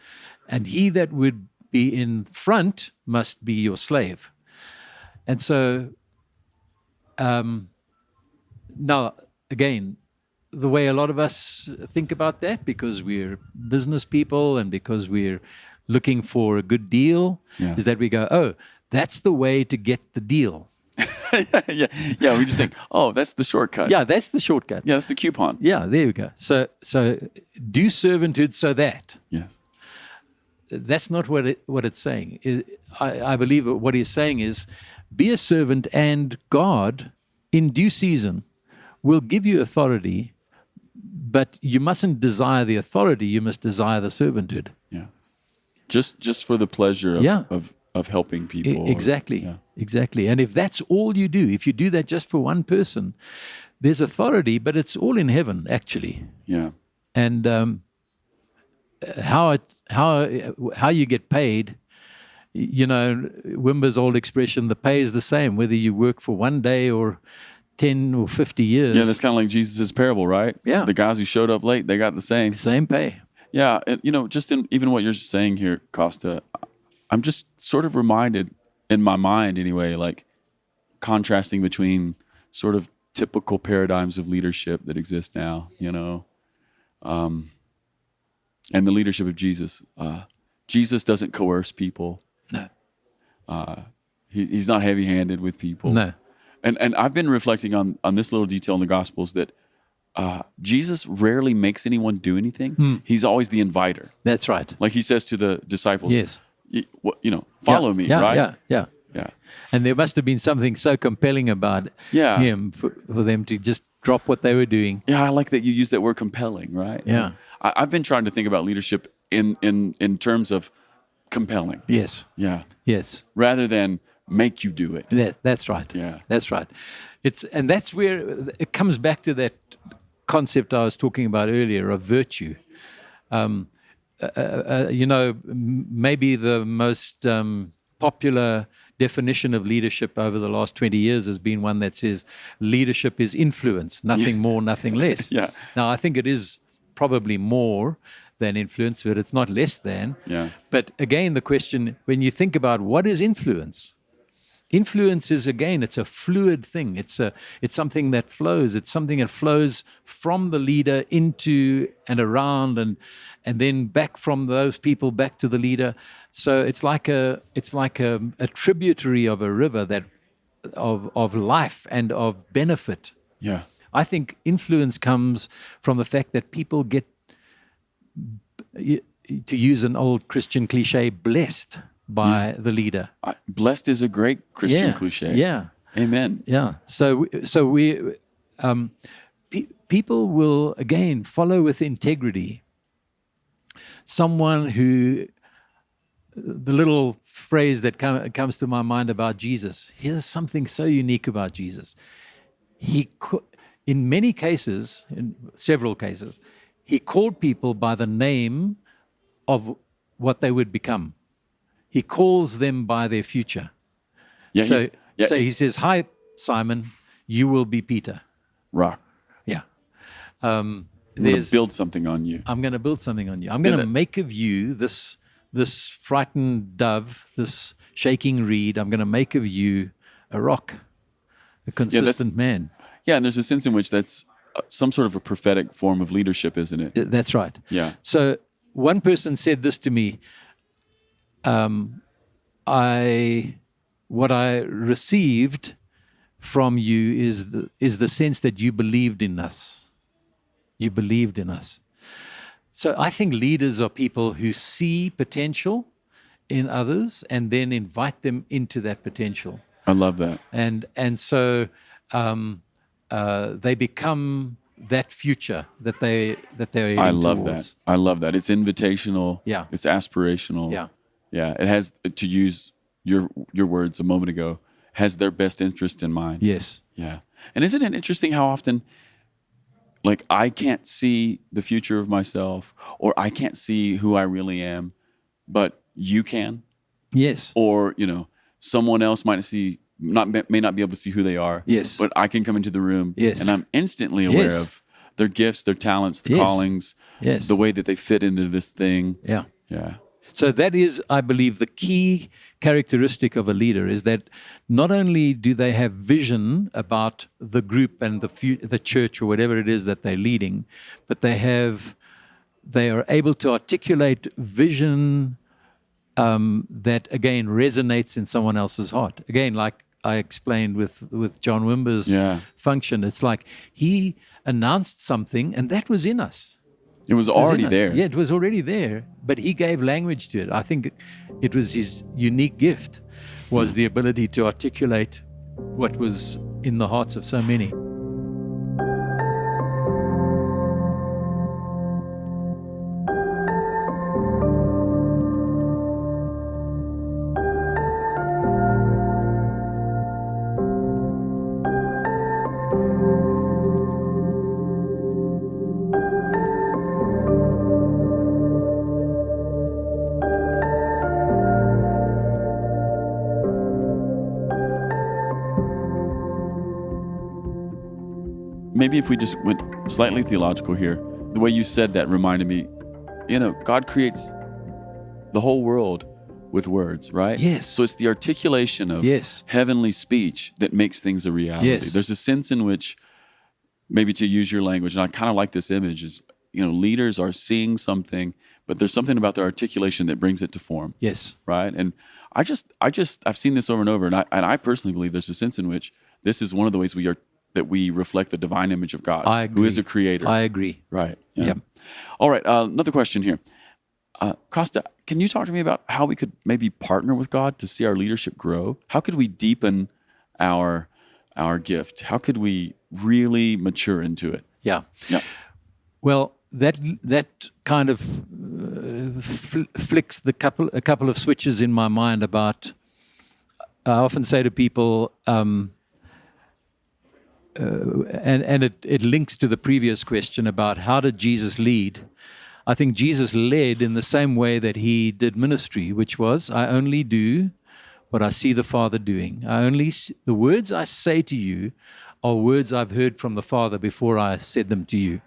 Speaker 1: And he that would be in front must be your slave. And so, now, again, the way a lot of us think about that, because we're business people and because we're looking for a good deal, is that we go, oh, that's the way to get the deal.
Speaker 2: Yeah. We just think, oh, that's the shortcut.
Speaker 1: Yeah, that's the shortcut.
Speaker 2: Yeah, that's the coupon.
Speaker 1: Yeah, there you go. So do servanthood so that.
Speaker 2: Yes.
Speaker 1: That's not what it's saying. I believe what he's saying is, be a servant, and God, in due season, will give you authority, but you mustn't desire the authority. You must desire the servanthood.
Speaker 2: Yeah. Just for the pleasure of helping people.
Speaker 1: Exactly. Exactly. And if that's all you do, if you do that just for one person, there's authority, but it's all in heaven, actually.
Speaker 2: Yeah.
Speaker 1: And how you get paid, Wimber's old expression, the pay is the same, whether you work for 1 day or 10 or 50 years.
Speaker 2: Yeah, that's kind of like Jesus' parable, right?
Speaker 1: Yeah.
Speaker 2: The guys who showed up late, they got the same.
Speaker 1: Same pay.
Speaker 2: Yeah. And, just in even what you're saying here, Costa, I'm just sort of reminded, in my mind anyway, like contrasting between sort of typical paradigms of leadership that exist now, and the leadership of Jesus. Jesus doesn't coerce people.
Speaker 1: No.
Speaker 2: He's not heavy-handed with people.
Speaker 1: No.
Speaker 2: And I've been reflecting on this little detail in the Gospels, that Jesus rarely makes anyone do anything. He's always the inviter.
Speaker 1: That's right.
Speaker 2: Like he says to the disciples,
Speaker 1: yes,
Speaker 2: follow me, right?
Speaker 1: Yeah. And there must have been something so compelling about him for them to just drop what they were doing.
Speaker 2: Yeah, I like that you use that word compelling, right?
Speaker 1: Yeah.
Speaker 2: I've been trying to think about leadership in terms of compelling.
Speaker 1: Yes.
Speaker 2: Yeah.
Speaker 1: Yes.
Speaker 2: Rather than make you do it.
Speaker 1: That's right.
Speaker 2: Yeah.
Speaker 1: That's right. And that's where it comes back to that concept I was talking about earlier of virtue. Maybe the most popular definition of leadership over the last 20 years has been one that says leadership is influence, nothing more, nothing less.
Speaker 2: Yeah.
Speaker 1: Now, I think it is probably more than influence, but it's not less than.
Speaker 2: Yeah.
Speaker 1: But again, the question, when you think about what is influence, influence is, again, it's a fluid thing. It's something that flows. It's something that flows from the leader into and around, and then back from those people back to the leader. So it's like a tributary of a river that of life and of benefit.
Speaker 2: Yeah.
Speaker 1: I think influence comes from the fact that people get, to use an old Christian cliche, blessed by the leader.
Speaker 2: Blessed is a great Christian cliche.
Speaker 1: Yeah.
Speaker 2: Amen.
Speaker 1: Yeah. So people will, again, follow with integrity someone who, the little phrase that comes to my mind about Jesus, here's something so unique about Jesus. In many cases, in several cases, he called people by the name of what they would become. He calls them by their future.
Speaker 2: Yeah,
Speaker 1: so he says, "Hi, Simon, you will be Peter."
Speaker 2: Rock.
Speaker 1: Yeah.
Speaker 2: I'm going to build something on you.
Speaker 1: I'm going to build something on you. I'm going to make of you this frightened dove, this shaking reed. I'm going to make of you a rock, a consistent man.
Speaker 2: Yeah, and there's a sense in which that's some sort of a prophetic form of leadership, isn't it?
Speaker 1: That's right.
Speaker 2: Yeah.
Speaker 1: So one person said this to me, what I received from you is the sense that you believed in us. You believed in us. So I think leaders are people who see potential in others and then invite them into that potential.
Speaker 2: I love that.
Speaker 1: And so they become that future that they're heading
Speaker 2: I love
Speaker 1: towards.
Speaker 2: that. I love that. It's invitational.
Speaker 1: Yeah.
Speaker 2: It's aspirational.
Speaker 1: Yeah.
Speaker 2: Yeah. It has, to use your words a moment ago, has their best interest in mind.
Speaker 1: Yes.
Speaker 2: Yeah. And isn't it interesting how often, like, I can't see the future of myself, or I can't see who I really am, but you can?
Speaker 1: Yes.
Speaker 2: Or, someone else may not be able to see who they are.
Speaker 1: Yes.
Speaker 2: But I can come into the room.
Speaker 1: Yes.
Speaker 2: And I'm instantly aware
Speaker 1: Yes.
Speaker 2: of their gifts, their talents, the
Speaker 1: Yes.
Speaker 2: callings,
Speaker 1: Yes.
Speaker 2: the way that they fit into this thing.
Speaker 1: Yeah.
Speaker 2: Yeah.
Speaker 1: So that is, I believe, the key characteristic of a leader, is that not only do they have vision about the group and the church or whatever it is that they're leading, but they are able to articulate vision that, again, resonates in someone else's heart. Again, like I explained with John Wimber's function, it's like he announced something and that was in us.
Speaker 2: It was already there.
Speaker 1: Yeah, it was already there, but he gave language to it. I think it was his unique gift, was the ability to articulate what was in the hearts of so many.
Speaker 2: Maybe if we just went slightly theological here, the way you said that reminded me, God creates the whole world with words, right?
Speaker 1: Yes.
Speaker 2: So it's the articulation of heavenly speech that makes things a reality.
Speaker 1: Yes.
Speaker 2: There's a sense in which, maybe to use your language, and I kind of like this image, is, leaders are seeing something, but there's something about their articulation that brings it to form.
Speaker 1: Yes.
Speaker 2: Right? And I've seen this over and over, and I personally believe there's a sense in which this is one of the ways that we reflect the divine image of God,
Speaker 1: I agree.
Speaker 2: who is a creator.
Speaker 1: I agree.
Speaker 2: Right.
Speaker 1: Yeah.
Speaker 2: Yep. All right. Another question here. Costa, can you talk to me about how we could maybe partner with God to see our leadership grow? How could we deepen our gift? How could we really mature into it?
Speaker 1: Yeah.
Speaker 2: Yeah.
Speaker 1: Well, that kind of flicks a couple of switches in my mind about. I often say to people, and it links to the previous question about how did Jesus lead. I think Jesus led in the same way that he did ministry, which was, I only do what I see the Father doing. The words I say to you are words I've heard from the Father before I said them to you.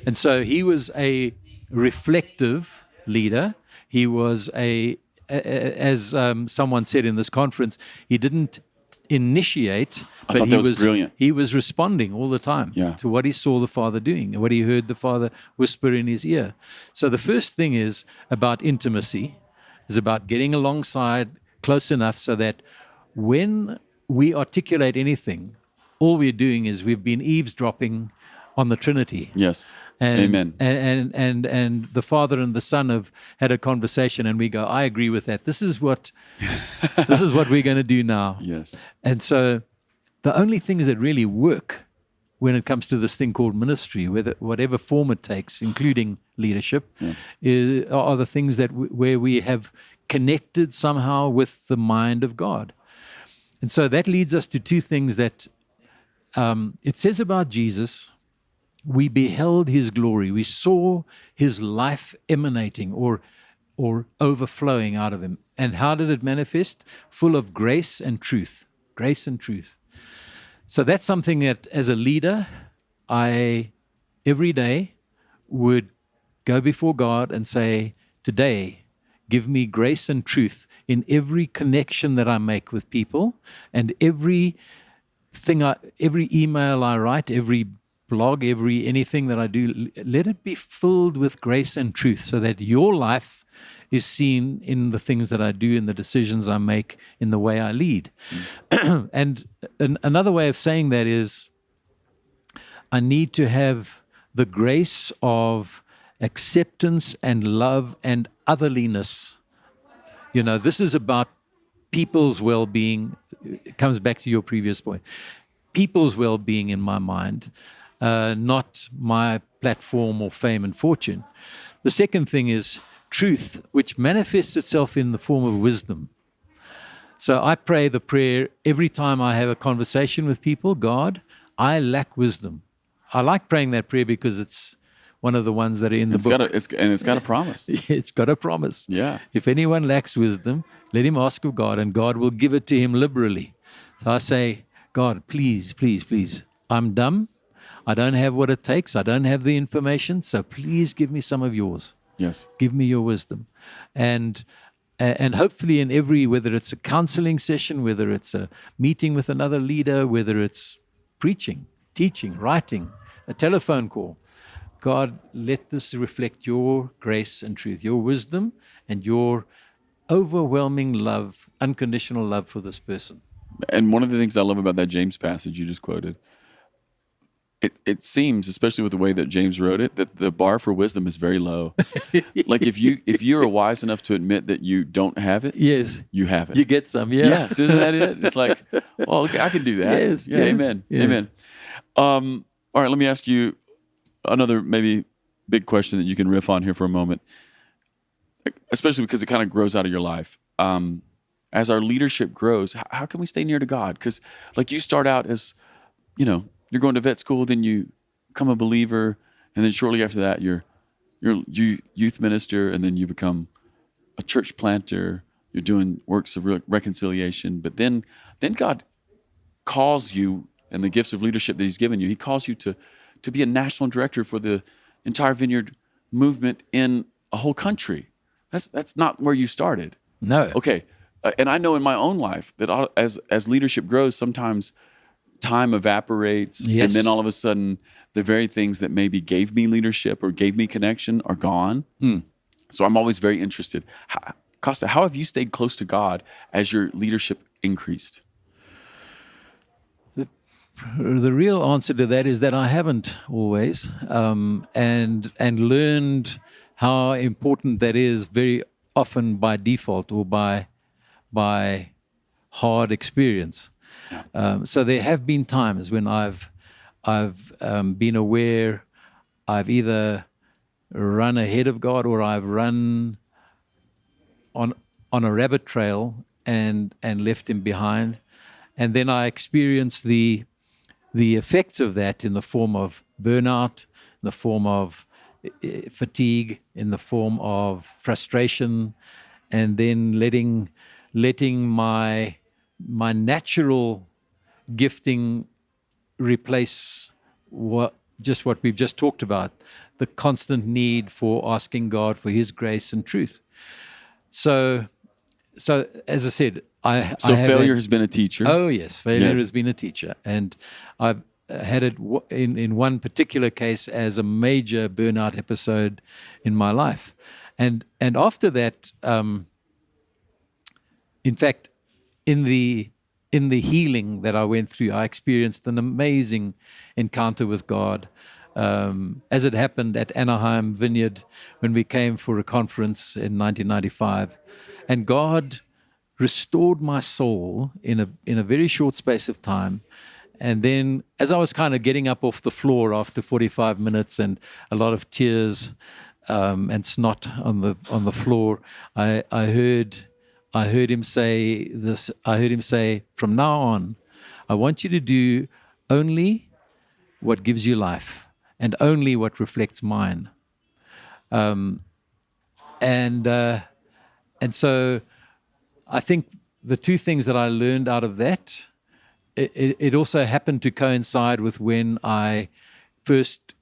Speaker 1: And so he was a reflective leader. He was as someone said in this conference, he didn't initiate, but he was responding all the time to what he saw the Father doing, what he heard the Father whisper in his ear. So the first thing is about intimacy, is about getting alongside close enough so that when we articulate anything, all we're doing is we've been eavesdropping on the Trinity.
Speaker 2: Yes.
Speaker 1: Amen. And the Father and the Son have had a conversation, and we go, I agree with that. This is what we're going to do now.
Speaker 2: Yes.
Speaker 1: And so the only things that really work when it comes to this thing called ministry, whatever form it takes, including leadership, are the things that where we have connected somehow with the mind of God. And so that leads us to two things that it says about Jesus. We beheld his glory. We saw his life emanating or overflowing out of him. And how did it manifest? Full of grace and truth. Grace and truth. So that's something that as a leader, I every day would go before God and say, today, give me grace and truth in every connection that I make with people, and every email I write, every blog, anything that I do, let it be filled with grace and truth so that your life is seen in the things that I do, in the decisions I make, in the way I lead. And another way of saying that is I need to have the grace of acceptance and love and otherliness. You know, this is about people's well-being. It comes back to your previous point. People's well-being in my mind, not my platform or fame and fortune. The second thing is truth, which manifests itself in the form of wisdom. So I pray the prayer every time I have a conversation with people, God, I lack wisdom. I like praying that prayer because it's one of the ones that are in the book.
Speaker 2: It's got a promise.
Speaker 1: It's got a promise.
Speaker 2: Yeah.
Speaker 1: If anyone lacks wisdom, let him ask of God, and God will give it to him liberally. So I say, God, please, please, please, I'm dumb. I don't have what it takes. I don't have the information. So please give me some of yours.
Speaker 2: Yes.
Speaker 1: Give me your wisdom. And hopefully in every, whether it's a counseling session, whether it's a meeting with another leader, whether it's preaching, teaching, writing, a telephone call, God, let this reflect your grace and truth, your wisdom and your overwhelming love, unconditional love for this person.
Speaker 2: And one of the things I love about that James passage you just quoted, it seems, especially with the way that James wrote it, that the bar for wisdom is very low. Like if you're wise enough to admit that you don't have it,
Speaker 1: yes,
Speaker 2: you have it.
Speaker 1: You get some, yeah.
Speaker 2: Yes, isn't that it? It's like, well, okay, I can do that.
Speaker 1: Yes,
Speaker 2: yeah,
Speaker 1: yes,
Speaker 2: amen,
Speaker 1: yes.
Speaker 2: amen. All right, let me ask you another maybe big question that you can riff on here for a moment, especially because it kind of grows out of your life. As our leadership grows, how can we stay near to God? Because like you start out as, you're going to vet school, then you become a believer, and then shortly after that, you're youth minister, and then you become a church planter. You're doing works of reconciliation, but then God calls you, and the gifts of leadership that He's given you, He calls you to be a national director for the entire Vineyard movement in a whole country. That's not where you started.
Speaker 1: No.
Speaker 2: Okay, and I know in my own life that as leadership grows, sometimes time evaporates,
Speaker 1: yes.
Speaker 2: And then all of a sudden, the very things that maybe gave me leadership or gave me connection are gone. So I'm always very interested. Costa, how have you stayed close to God as your leadership increased?
Speaker 1: The real answer to that is that I haven't always, and learned how important that is very often by default or by hard experience. So there have been times when I've been aware I've either run ahead of God or I've run on a rabbit trail and left Him behind, and then I experienced the the effects of that in the form of burnout, in the form of fatigue, in the form of frustration, and then letting my natural gifting replace what we've just talked about, the constant need for asking God for His grace and truth. So as I said,
Speaker 2: failure has been a teacher.
Speaker 1: Oh yes, failure has been a teacher, and I've had it in one particular case as a major burnout episode in my life, and after that, in fact, in the healing that I went through, I experienced an amazing encounter with God. As it happened at Anaheim Vineyard when we came for a conference in 1995, and God restored my soul in a very short space of time. And then, as I was kind of getting up off the floor after 45 minutes and a lot of tears and snot on the floor, I heard him say this. I heard him say, "From now on, I want you to do only what gives you life, and only what reflects mine." And so I think the two things that I learned out of that, it also happened to coincide with when I first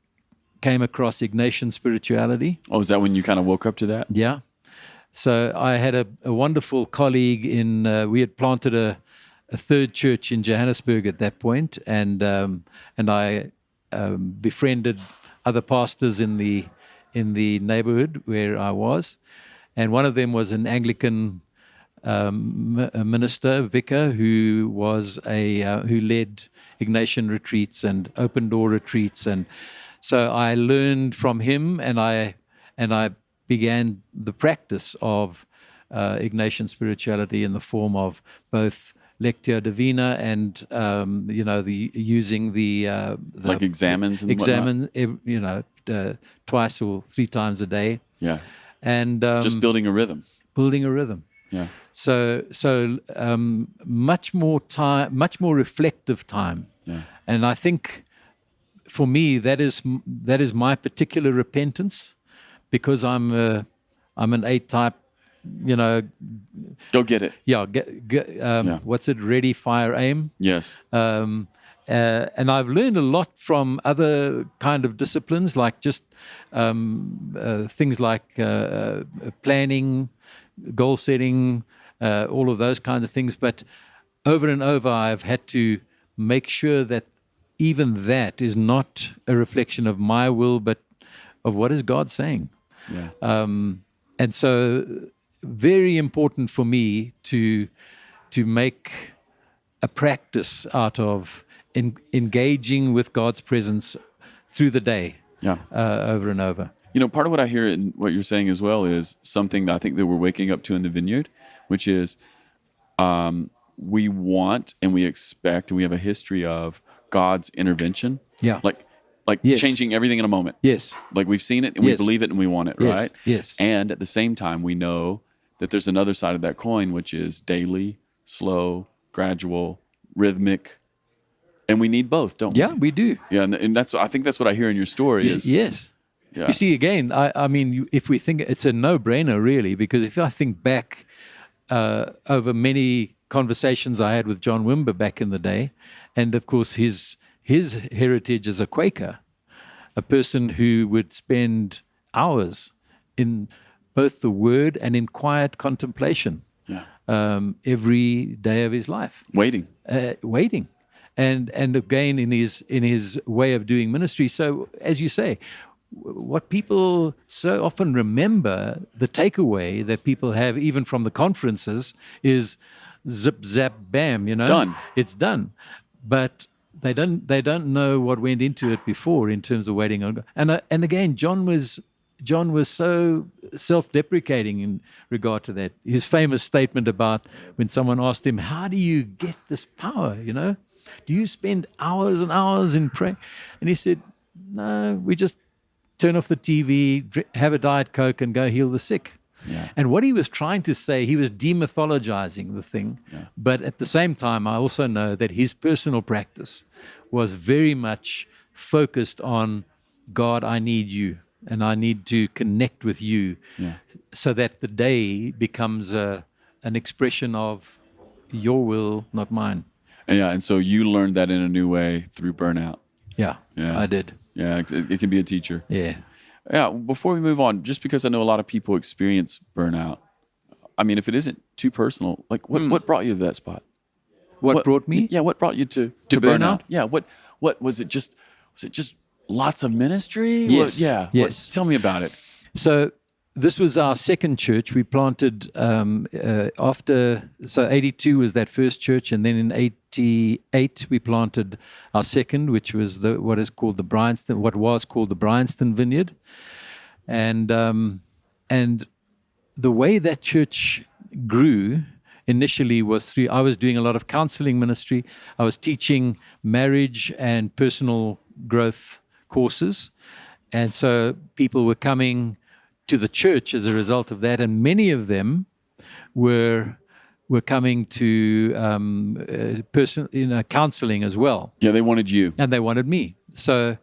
Speaker 1: came across Ignatian Spirituality.
Speaker 2: Oh, is that when you kind of woke up to that?
Speaker 1: Yeah. So I had a wonderful colleague we had planted a third church in Johannesburg at that point, and I befriended other pastors in the neighborhood where I was, and one of them was an Anglican vicar who was who led Ignatian retreats and open door retreats, and so I learned from him, and I began the practice of Ignatian Spirituality in the form of both Lectio Divina and using the
Speaker 2: like examines and
Speaker 1: twice or three times a day.
Speaker 2: Yeah.
Speaker 1: And
Speaker 2: just building a rhythm. Yeah.
Speaker 1: So much more time, much more reflective time.
Speaker 2: Yeah.
Speaker 1: And I think for me that is my particular repentance, because I'm an A-type,
Speaker 2: Go get it.
Speaker 1: Yeah. What's it? Ready, fire, aim.
Speaker 2: Yes.
Speaker 1: And I've learned a lot from other kind of disciplines, like just things like planning, goal setting, all of those kind of things. But over and over, I've had to make sure that even that is not a reflection of my will, but of what is God saying.
Speaker 2: Yeah.
Speaker 1: And so very important for me to make a practice out of engaging with God's presence through the day, over and over.
Speaker 2: Part of what I hear in what you're saying as well is something that I think that we're waking up to in the Vineyard, which is we want and we expect and we have a history of God's intervention.
Speaker 1: Yeah.
Speaker 2: Like
Speaker 1: yes.
Speaker 2: changing everything in a moment.
Speaker 1: Yes.
Speaker 2: Like we've seen it and we believe it and we want it,
Speaker 1: yes.
Speaker 2: right?
Speaker 1: Yes.
Speaker 2: And at the same time, we know that there's another side of that coin, which is daily, slow, gradual, rhythmic. And we need both, don't we?
Speaker 1: Yeah, we do.
Speaker 2: Yeah, and I think that's what I hear in your story is...
Speaker 1: Yes. Yeah. You see, again, I mean, if we think it's a no-brainer, really, because if I think back over many conversations I had with John Wimber back in the day, and of course his heritage as a Quaker, a person who would spend hours in both the Word and in quiet contemplation every day of his life.
Speaker 2: Waiting.
Speaker 1: And again, in his way of doing ministry. So, as you say, what people so often remember, the takeaway that people have even from the conferences is zip, zap, bam,
Speaker 2: Done.
Speaker 1: It's done. But they don't know what went into it before in terms of waiting on God. And again, John was so self-deprecating in regard to that. His famous statement about when someone asked him, "How do you get this power? Do you spend hours and hours in prayer?" And he said, "No, we just turn off the TV, have a Diet Coke, and go heal the sick."
Speaker 2: Yeah.
Speaker 1: And what he was trying to say, he was demythologizing the thing.
Speaker 2: Yeah.
Speaker 1: But at the same time, I also know that his personal practice was very much focused on, God, I need you, and I need to connect with you, so that the day becomes an expression of your will, not mine.
Speaker 2: Yeah, and so you learned that in a new way through burnout.
Speaker 1: Yeah, I did.
Speaker 2: Yeah, it can be a teacher.
Speaker 1: Yeah.
Speaker 2: Yeah, before we move on, just because I know a lot of people experience burnout, I mean, if it isn't too personal, like what brought you to that spot?
Speaker 1: What brought me?
Speaker 2: Yeah, what brought you to
Speaker 1: burnout?
Speaker 2: Yeah, what was it just lots of ministry?
Speaker 1: Yes.
Speaker 2: Yes. Tell me about it.
Speaker 1: So this was our second church. We planted after, so 82 was that first church, and then in 88 we planted our second, which was what was called the Bryanston Vineyard, and the way that church grew initially was through, I was doing a lot of counseling ministry. I was teaching marriage and personal growth courses, and so people were coming to the church as a result of that, and many of them were coming to counseling as well.
Speaker 2: Yeah, they wanted you,
Speaker 1: and they wanted me. So,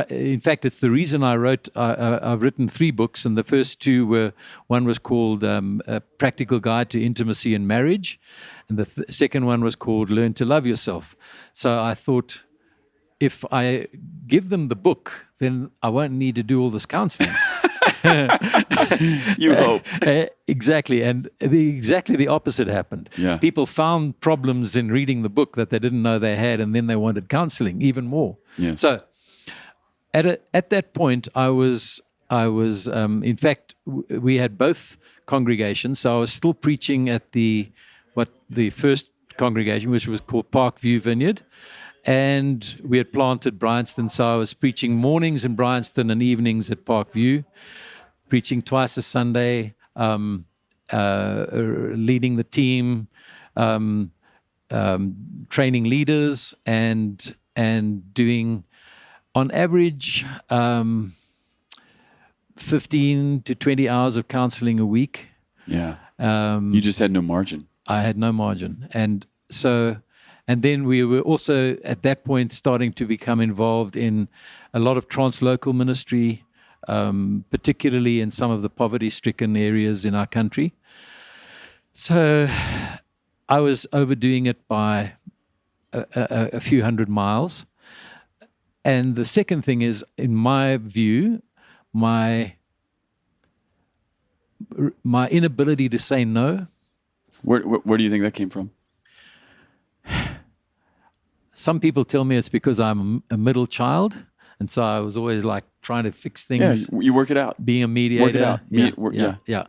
Speaker 1: in fact, it's the reason I wrote. I've written 3 books, and the first 2 were, one was called A Practical Guide to Intimacy in Marriage, and the second one was called Learn to Love Yourself. So I thought, if I give them the book, then I won't need to do all this counseling.
Speaker 2: You hope.
Speaker 1: Exactly. And exactly the opposite happened.
Speaker 2: Yeah.
Speaker 1: People found problems in reading the book that they didn't know they had, and then they wanted counseling even more.
Speaker 2: Yes.
Speaker 1: So at that point, I was in fact, we had both congregations. So I was still preaching at the first congregation, which was called Parkview Vineyard. And we had planted Bryanston, so I was preaching mornings in Bryanston and evenings at Parkview, preaching twice a Sunday, leading the team, training leaders, and doing, on average, 15 to 20 hours of counseling a week.
Speaker 2: Yeah. You just had no margin.
Speaker 1: I had no margin, and so. And then we were also, at that point, starting to become involved in a lot of translocal ministry, particularly in some of the poverty-stricken areas in our country. So I was overdoing it by a few hundred miles. And the second thing is, in my view, my inability to say no.
Speaker 2: Where do you think that came from?
Speaker 1: Some people tell me it's because I'm a middle child, and so I was always like trying to fix things.
Speaker 2: Yeah, you work it out.
Speaker 1: Being a mediator.
Speaker 2: Work it out.
Speaker 1: Yeah.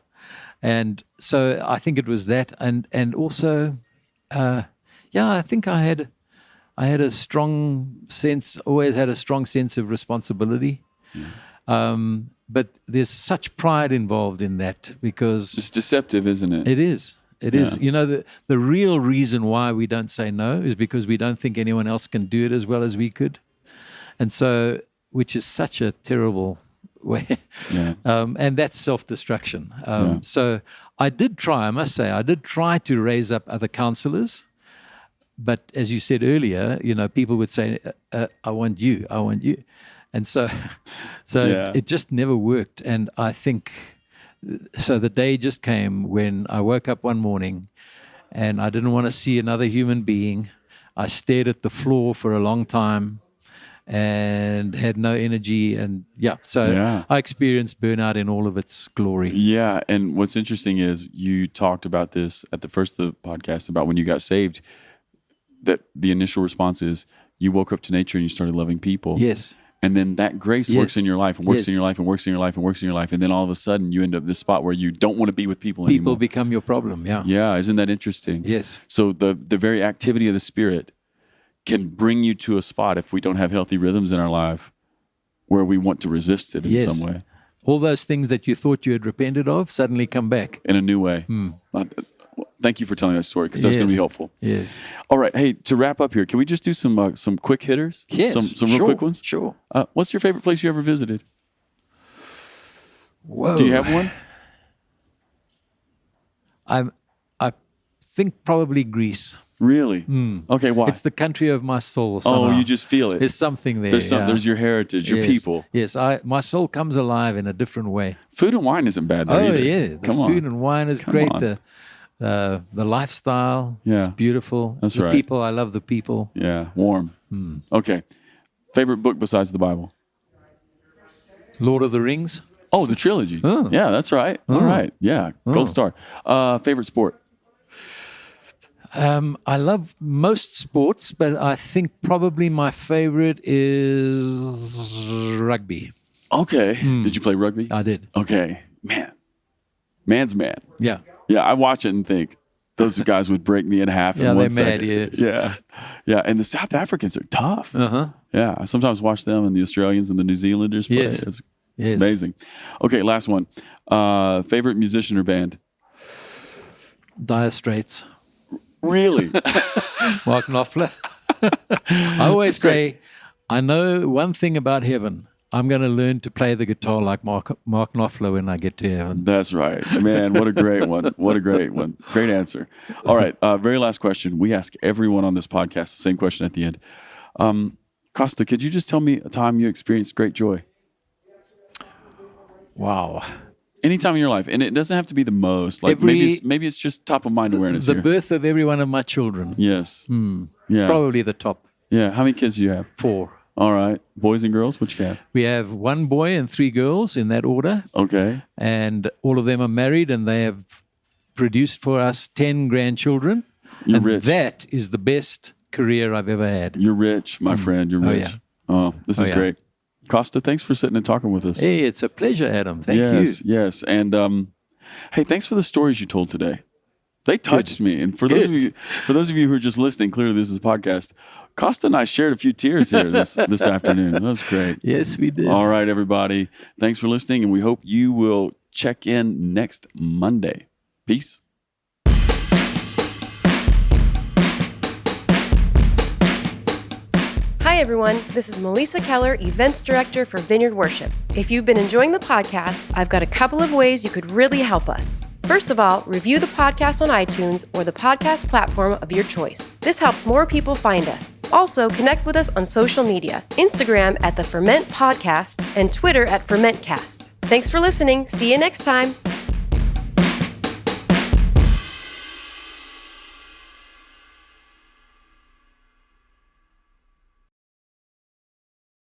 Speaker 1: And so I think it was that, and also, I think I had a strong sense, always had a strong sense of responsibility. Yeah. But there's such pride involved in that, because
Speaker 2: it's deceptive, isn't it?
Speaker 1: It is. It is. You know, the real reason why we don't say no is because we don't think anyone else can do it as well as we could. And so, which is such a terrible way. Yeah. And that's self-destruction. So I must say, I did try to raise up other counselors. But as you said earlier, you know, people would say, I want you. And so it just never worked. And I think... So the day just came when I woke up one morning and I didn't want to see another human being. I stared at the floor for a long time and had no energy. And I experienced burnout in all of its glory.
Speaker 2: Yeah. And what's interesting is you talked about this at the first of the podcast about when you got saved, that the initial response is you woke up to nature and you started loving people.
Speaker 1: Yes.
Speaker 2: And then that grace works in your life and works in your life and works in your life and works in your life. And then all of a sudden you end up this spot where you don't want to be with people anymore.
Speaker 1: People become your problem, yeah.
Speaker 2: Yeah, isn't that interesting?
Speaker 1: Yes.
Speaker 2: So the very activity of the Spirit can bring you to a spot, if we don't have healthy rhythms in our life, where we want to resist it in some way.
Speaker 1: All those things that you thought you had repented of suddenly come back.
Speaker 2: In a new way. Thank you for telling that story, because that's going to be helpful.
Speaker 1: Yes.
Speaker 2: All right. Hey, to wrap up here, can we just do some quick hitters?
Speaker 1: Yes.
Speaker 2: Some real quick ones?
Speaker 1: Sure.
Speaker 2: What's your favorite place you ever visited?
Speaker 1: Whoa.
Speaker 2: Do you have one?
Speaker 1: I think probably Greece.
Speaker 2: Really? Okay, why?
Speaker 1: It's the country of my soul.
Speaker 2: Oh, you just feel it.
Speaker 1: There's something there.
Speaker 2: There's your heritage, your people.
Speaker 1: Yes, my soul comes alive in a different way.
Speaker 2: Food and wine isn't bad though either.
Speaker 1: Yeah. The food and wine is great. The lifestyle is beautiful.
Speaker 2: That's
Speaker 1: the
Speaker 2: right.
Speaker 1: People, I love the people.
Speaker 2: Yeah, warm. Okay. Favorite book besides the Bible?
Speaker 1: Lord of the Rings.
Speaker 2: Oh, the trilogy. Oh. Yeah, that's right. All right. Yeah, gold star. Favorite sport?
Speaker 1: I love most sports, but I think probably my favorite is rugby.
Speaker 2: Okay. Did you play rugby?
Speaker 1: I did.
Speaker 2: Okay. Man's man.
Speaker 1: Yeah.
Speaker 2: Yeah, I watch it and think, those guys would break me in half in 1 second.
Speaker 1: Mad, yes.
Speaker 2: Yeah. Yeah, and the South Africans are tough.
Speaker 1: Uh-huh.
Speaker 2: Yeah, I sometimes watch them and the Australians and the New Zealanders play.
Speaker 1: Yes.
Speaker 2: It's
Speaker 1: Yes.
Speaker 2: amazing. Okay, last one. Favorite musician or band?
Speaker 1: Dire Straits.
Speaker 2: Really?
Speaker 1: Mark Knopfler. I always say, I know one thing about heaven. I'm going to learn to play the guitar like Mark Knopfler when I get to heaven.
Speaker 2: That's right. Man, what a great one. What a great one. Great answer. All right, very last question. We ask everyone on this podcast the same question at the end. Costa, could you just tell me a time you experienced great joy?
Speaker 1: Wow.
Speaker 2: Any time in your life, and it doesn't have to be the most. Like maybe it's just top of mind awareness.
Speaker 1: The birth of every one of my children.
Speaker 2: Yes. Yeah.
Speaker 1: Probably the top.
Speaker 2: Yeah. How many kids do you have?
Speaker 1: 4.
Speaker 2: All right. Boys and girls? What you have?
Speaker 1: We have 1 boy and 3 girls in that order.
Speaker 2: Okay.
Speaker 1: And all of them are married, and they have produced for us 10 grandchildren.
Speaker 2: You're rich.
Speaker 1: That is the best career I've ever had.
Speaker 2: You're rich, my friend. You're rich. Oh, this is great. Costa, thanks for sitting and talking with us.
Speaker 1: Hey, it's a pleasure, Adam. Thank you.
Speaker 2: Yes. And hey, thanks for the stories you told today. They touched me. And for those of you who are just listening, clearly this is a podcast. Costa and I shared a few tears here this afternoon. That was great.
Speaker 1: Yes, we did.
Speaker 2: All right, everybody. Thanks for listening, and we hope you will check in next Monday. Peace.
Speaker 4: Hi, everyone. This is Melissa Keller, Events Director for Vineyard Worship. If you've been enjoying the podcast, I've got a couple of ways you could really help us. First of all, review the podcast on iTunes or the podcast platform of your choice. This helps more people find us. Also, connect with us on social media, Instagram at The Ferment Podcast and Twitter at FermentCast. Thanks for listening. See you next time.